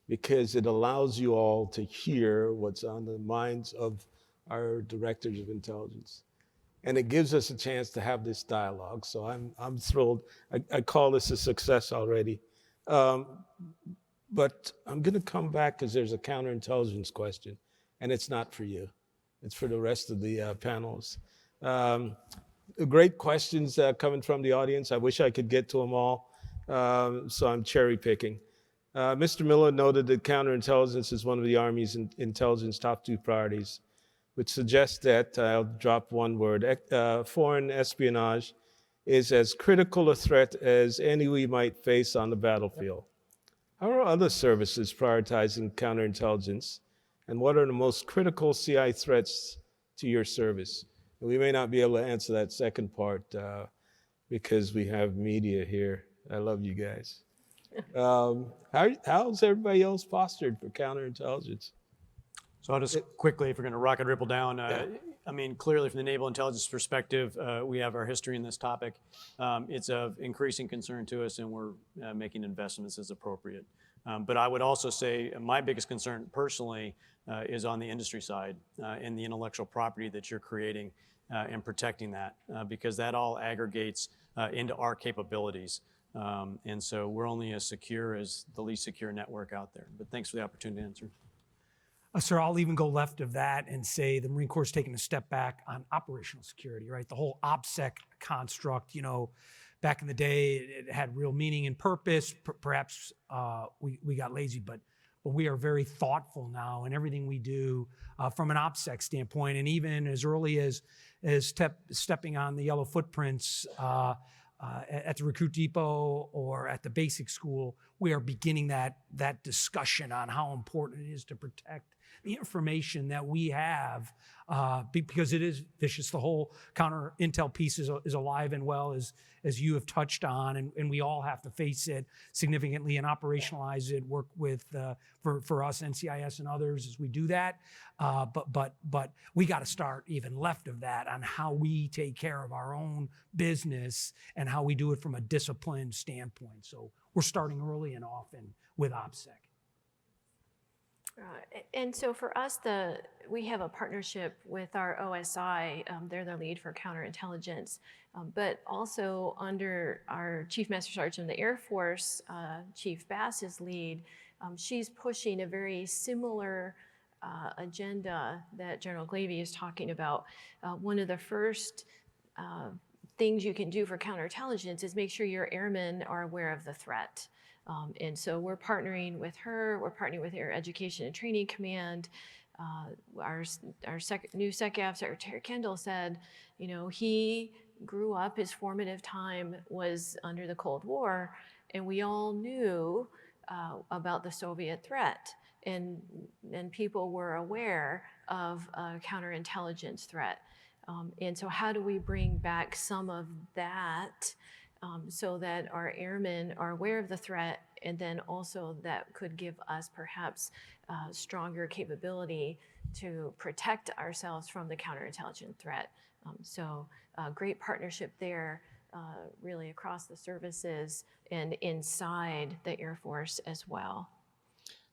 because it allows you all to hear what's on the minds of our directors of intelligence. and it gives us a chance to have this dialogue. So I'm thrilled. I call this a success already. But I'm going to come back because there's a counterintelligence question, and it's not for you. It's for the rest of the panels. Great questions coming from the audience. I wish I could get to them all, so I'm cherry picking. Mr. Miller noted that counterintelligence is one of the Army's intelligence top 2 priorities, which suggests that, I'll drop one word, foreign espionage is as critical a threat as any we might face on the battlefield. How are other services prioritizing counterintelligence, and what are the most critical CI threats to your service? We may not be able to answer that second part because we have media here. I love you guys. How's everybody else postured for counterintelligence? So I'll just quickly, if we're going to rocket ripple down, I mean, clearly from the naval intelligence perspective, we have our history in this topic. It's of increasing concern to us, and we're making investments as appropriate. But I would also say my biggest concern personally is on the industry side and the intellectual property that you're creating and protecting that, because that all aggregates into our capabilities. And so we're only as secure as the least secure network out there. But thanks for the opportunity to answer. Sir, I'll even go left of that and say the Marine Corps is taking a step back on operational security, right? The whole OPSEC construct, you know, back in the day, it had real meaning and purpose. Perhaps we got lazy, but we are very thoughtful now in everything we do from an OPSEC standpoint. And even as early as stepping on the yellow footprints at the recruit depot or at the basic school, we are beginning that discussion on how important it is to protect the information that we have, because it is vicious. The whole counter intel piece is alive and well, as you have touched on, and we all have to face it significantly and operationalize it, work with, for us, NCIS and others as we do that. But we got to start even left of that on how we take care of our own business and how we do it from a disciplined standpoint. So we're starting early and often with OPSEC. And so for us, we have a partnership with our OSI. They're the lead for counterintelligence, but also under our Chief Master Sergeant of the Air Force, Chief Bass's lead, she's pushing a very similar agenda that General Glavey is talking about. One of the first things you can do for counterintelligence is make sure your airmen are aware of the threat. And so we're partnering with her, we're partnering with Air Education and Training Command. Our new SecAv, Secretary Kendall, said, you know, he grew up, his formative time was under the Cold War, and we all knew about the Soviet threat. And people were aware of a counterintelligence threat. And so how do we bring back some of that so that our airmen are aware of the threat, and then also that could give us perhaps stronger capability to protect ourselves from the counterintelligence threat. So great partnership there, really across the services and inside the Air Force as well.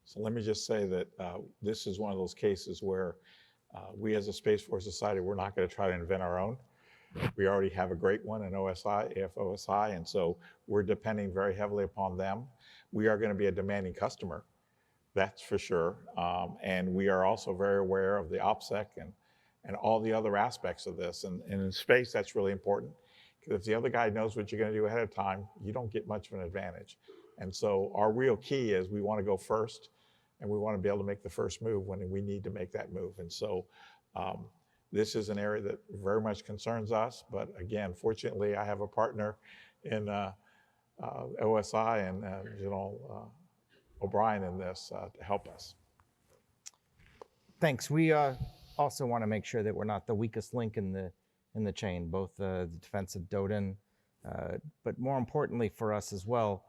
So let me just say that this is one of those cases where we as a Space Force Society, we're not going to try to invent our own. We already have a great one in OSI, AFOSI, and so we're depending very heavily upon them. We are going to be a demanding customer, that's for sure. And we are also very aware of the OPSEC and all the other aspects of this. And in space, that's really important, because if the other guy knows what you're going to do ahead of time, you don't get much of an advantage. And so our real key is we want to go first, and we want to be able to make the first move when we need to make that move. And so this is an area that very much concerns us, but again, fortunately, I have a partner in OSI and General O'Brien in this to help us. Thanks. We also want to make sure that we're not the weakest link in the chain, both the defense of DODAN, but more importantly for us as well,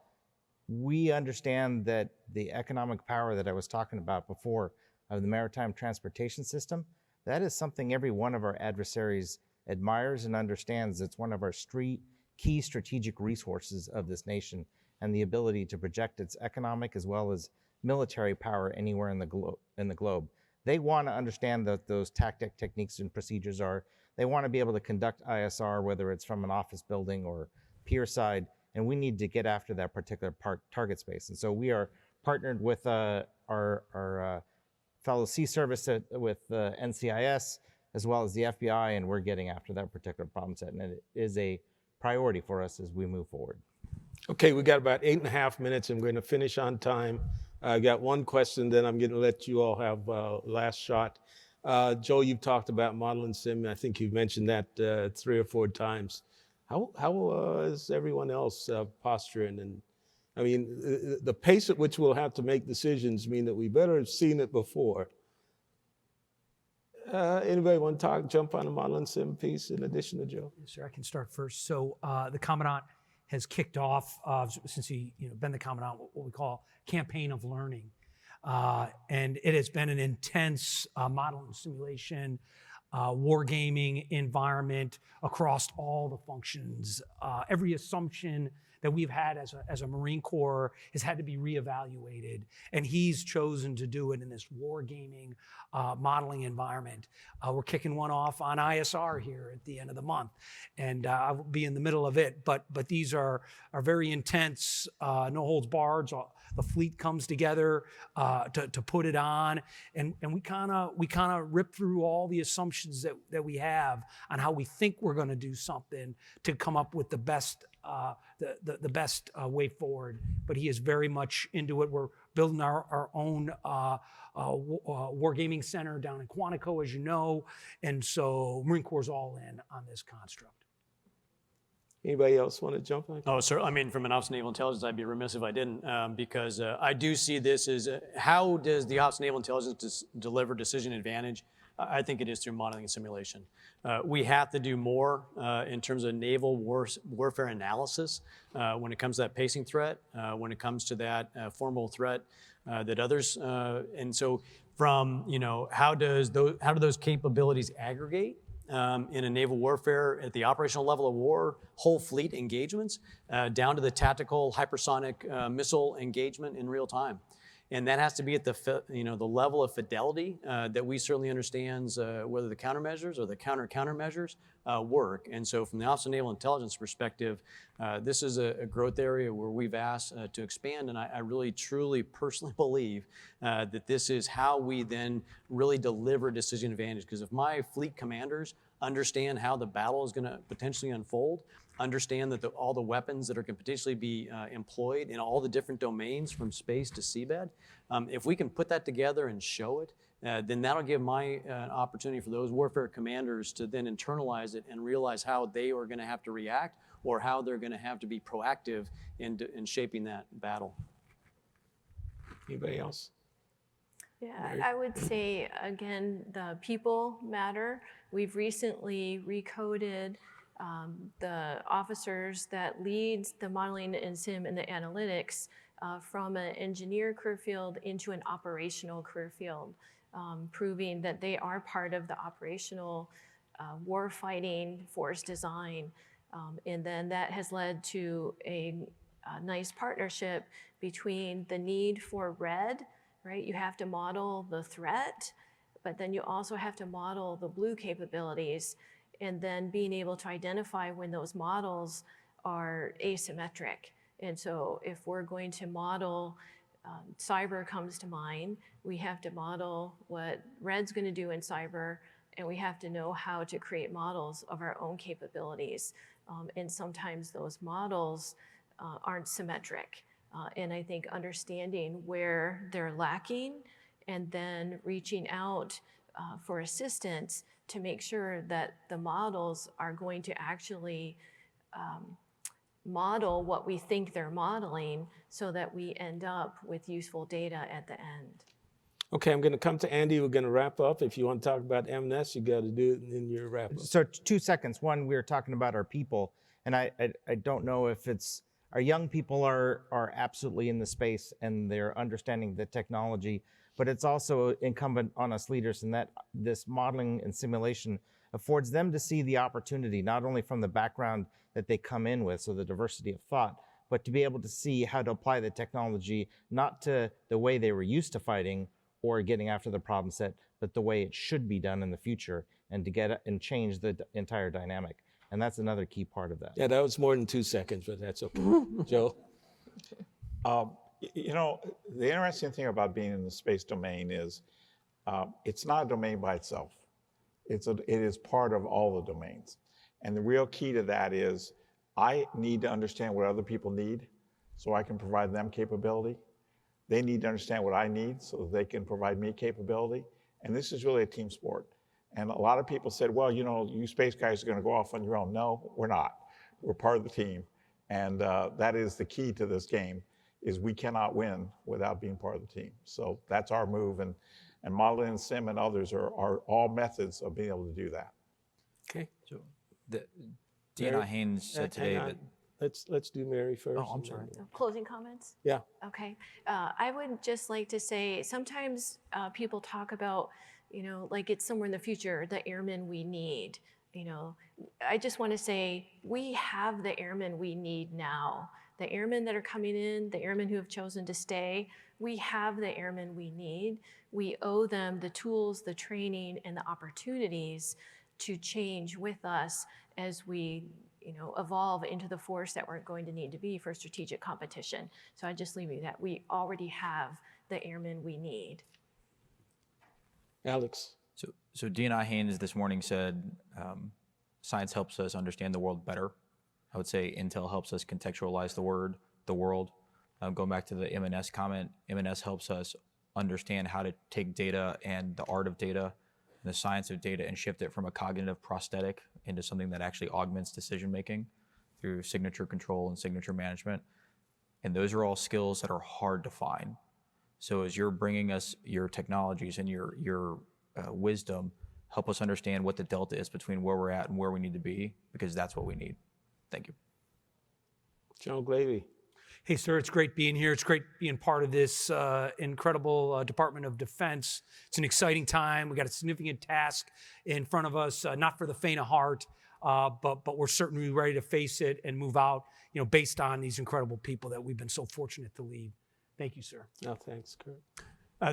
we understand that the economic power that I was talking about before of the maritime transportation system, that is something every one of our adversaries admires and understands. It's one of our key strategic resources of this nation, and the ability to project its economic as well as military power anywhere in the globe. They want to understand that those tactic techniques and procedures are they want to be able to conduct ISR, whether it's from an office building or pier side, and we need to get after that particular target space. And so we are partnered with our fellow Sea Service with NCIS, as well as the FBI, and we're getting after that particular problem set. And it is a priority for us as we move forward. Okay, we got about 8.5 minutes, and we're going to finish on time. I got one question, then I'm going to let you all have last shot. Joe, you've talked about model and sim. I think you've mentioned that 3 or 4 times. How is everyone else posturing? And I mean, the pace at which we'll have to make decisions mean that we better have seen it before. Anybody want to jump on the model and sim piece in addition to Joe? Yes, sir, I can start first. So the Commandant has kicked off, since he been the Commandant, what we call campaign of learning. And it has been an intense model and simulation, wargaming environment across all the functions. Every assumption that we've had as a Marine Corps has had to be reevaluated, and he's chosen to do it in this wargaming modeling environment. We're kicking one off on ISR here at the end of the month, and I'll be in the middle of it, but these are very intense, no holds barred. The fleet comes together to put it on, and we kind of rip through all the assumptions that we have on how we think we're going to do something to come up with the best the best way forward. But he is very much into it. We're building our own wargaming center down in Quantico, as you know, and so Marine Corps is all in on this construct. Anybody else want to jump on? Oh, sir. I mean, from an Office of Naval Intelligence, I'd be remiss if I didn't, because I do see this as how does the Office of Naval Intelligence deliver decision advantage? I think it is through modeling and simulation. We have to do more in terms of naval warfare analysis when it comes to that pacing threat, when it comes to that formal threat that others, and so from, how do those capabilities aggregate? In a naval warfare at the operational level of war, whole fleet engagements, down to the tactical hypersonic missile engagement in real time. And that has to be at the level of fidelity that we certainly understands whether the countermeasures or the countermeasures work. And so from the Office of Naval Intelligence perspective, this is a growth area where we've asked to expand, and I really, truly, personally believe that this is how we then really deliver decision advantage. Because if my fleet commanders understand how the battle is going to potentially unfold, understand that all the weapons that are going to potentially be employed in all the different domains from space to seabed, if we can put that together and show it, then that'll give my opportunity for those warfare commanders to then internalize it and realize how they are going to have to react or how they're going to have to be proactive in shaping that battle. Anybody else? Yeah, I would say, again, the people matter. We've recently recoded the officers that leads the modeling and sim and the analytics from an engineer career field into an operational career field, proving that they are part of the operational war-fighting force design. And then that has led to a nice partnership between the need for red, right? You have to model the threat, but then you also have to model the blue capabilities, and then being able to identify when those models are asymmetric. And so if we're going to model, cyber comes to mind, we have to model what red's going to do in cyber, and we have to know how to create models of our own capabilities. And sometimes those models aren't symmetric. And I think understanding where they're lacking and then reaching out for assistance to make sure that the models are going to actually model what we think they're modeling so that we end up with useful data at the end. Okay, I'm going to come to Andy. We're going to wrap up. If you want to talk about M&S, you got to do it in your wrap up. So 2 seconds. One, we were talking about our people, and I don't know if it's, our young people are absolutely in the space and they're understanding the technology, but it's also incumbent on us leaders in that this modeling and simulation affords them to see the opportunity, not only from the background that they come in with, so the diversity of thought, but to be able to see how to apply the technology, not to the way they were used to fighting or getting after the problem set, but the way it should be done in the future, and to get and change the entire dynamic. And that's another key part of that. Yeah, that was more than 2 seconds, but that's okay. Joe? You know, the interesting thing about being in the space domain is it's not a domain by itself. It is part of all the domains. And the real key to that is I need to understand what other people need so I can provide them capability. They need to understand what I need so that they can provide me capability. And this is really a team sport. And a lot of people said, well, you know, you space guys are going to go off on your own. No, we're not. We're part of the team. And that is the key to this game, is we cannot win without being part of the team. So that's our move. And modeling and sim and others are all methods of being able to do that. Okay. So Deanna Haynes said today that. Let's do Mary first. Oh, I'm sorry. Closing comments? Yeah. Okay. I would just like to say, sometimes people talk about, you know, like it's somewhere in the future, the airmen we need. You know, I just want to say we have the airmen we need now. The airmen that are coming in, the airmen who have chosen to stay, we have the airmen we need. We owe them the tools, the training, and the opportunities to change with us as we, you know, evolve into the force that we're going to need to be for strategic competition. So I just leave you that we already have the airmen we need. Alex. So Deanna Haynes this morning said, science helps us understand the world better. I would say Intel helps us contextualize the world. Going back to the M&S comment, M&S helps us understand how to take data and the art of data and the science of data and shift it from a cognitive prosthetic into something that actually augments decision-making through signature control and signature management. And those are all skills that are hard to find. So as you're bringing us your technologies and your wisdom, help us understand what the delta is between where we're at and where we need to be, because that's what we need. Thank you. John Glavey. Hey, sir, it's great being here. It's great being part of this incredible Department of Defense. It's an exciting time. We got a significant task in front of us, not for the faint of heart, but we're certainly ready to face it and move out, you know, based on these incredible people that we've been so fortunate to lead. Thank you, sir. No, thanks, Kurt.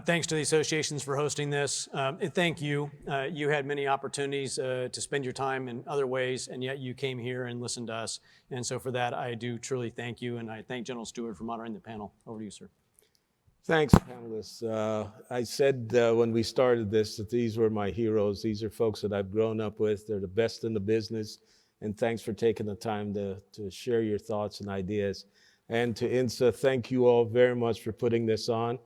Thanks to the associations for hosting this. And thank you. You had many opportunities to spend your time in other ways, and yet you came here and listened to us. And so for that, I do truly thank you, and I thank General Stewart for moderating the panel. Over to you, sir. Thanks, panelists. I said when we started this that these were my heroes. These are folks that I've grown up with. They're the best in the business. And thanks for taking the time to share your thoughts and ideas. And to INSA, thank you all very much for putting this on.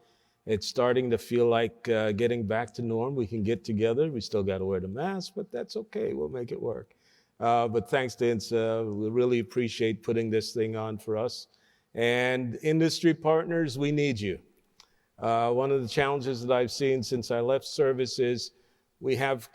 It's starting to feel like getting back to norm. We can get together. We still got to wear the mask, but that's okay. We'll make it work. But thanks to INSA. We really appreciate putting this thing on for us. And industry partners, we need you. One of the challenges that I've seen since I left service is we have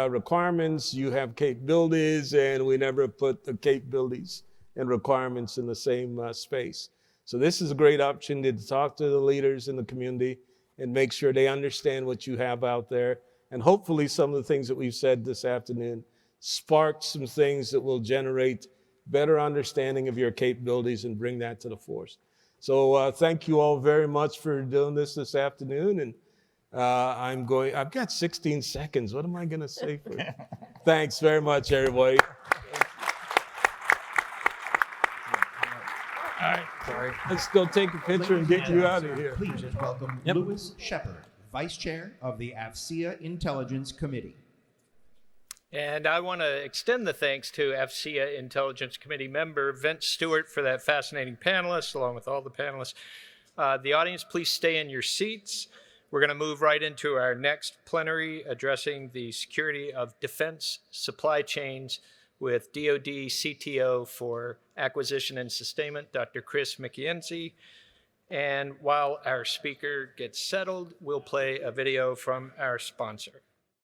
requirements, you have capabilities, and we never put the capabilities and requirements in the same space. So this is a great opportunity to talk to the leaders in the community and make sure they understand what you have out there. And hopefully some of the things that we've said this afternoon spark some things that will generate better understanding of your capabilities and bring that to the force. So thank you all very much for doing this afternoon. And I've got 16 seconds. What am I gonna say for you? Thanks very much, everybody. All right, sorry. Let's go take a picture and get you out of here. Please welcome Louis Shepard, Vice Chair of the AFCEA Intelligence Committee. And I want to extend the thanks to AFCEA Intelligence Committee member Vince Stewart for that fascinating panelist, along with all the panelists. The audience, please stay in your seats. We're going to move right into our next plenary addressing the security of defense supply chains with DoD CTO for Acquisition and Sustainment, Dr. Chris McKenzie. And while our speaker gets settled, we'll play a video from our sponsor.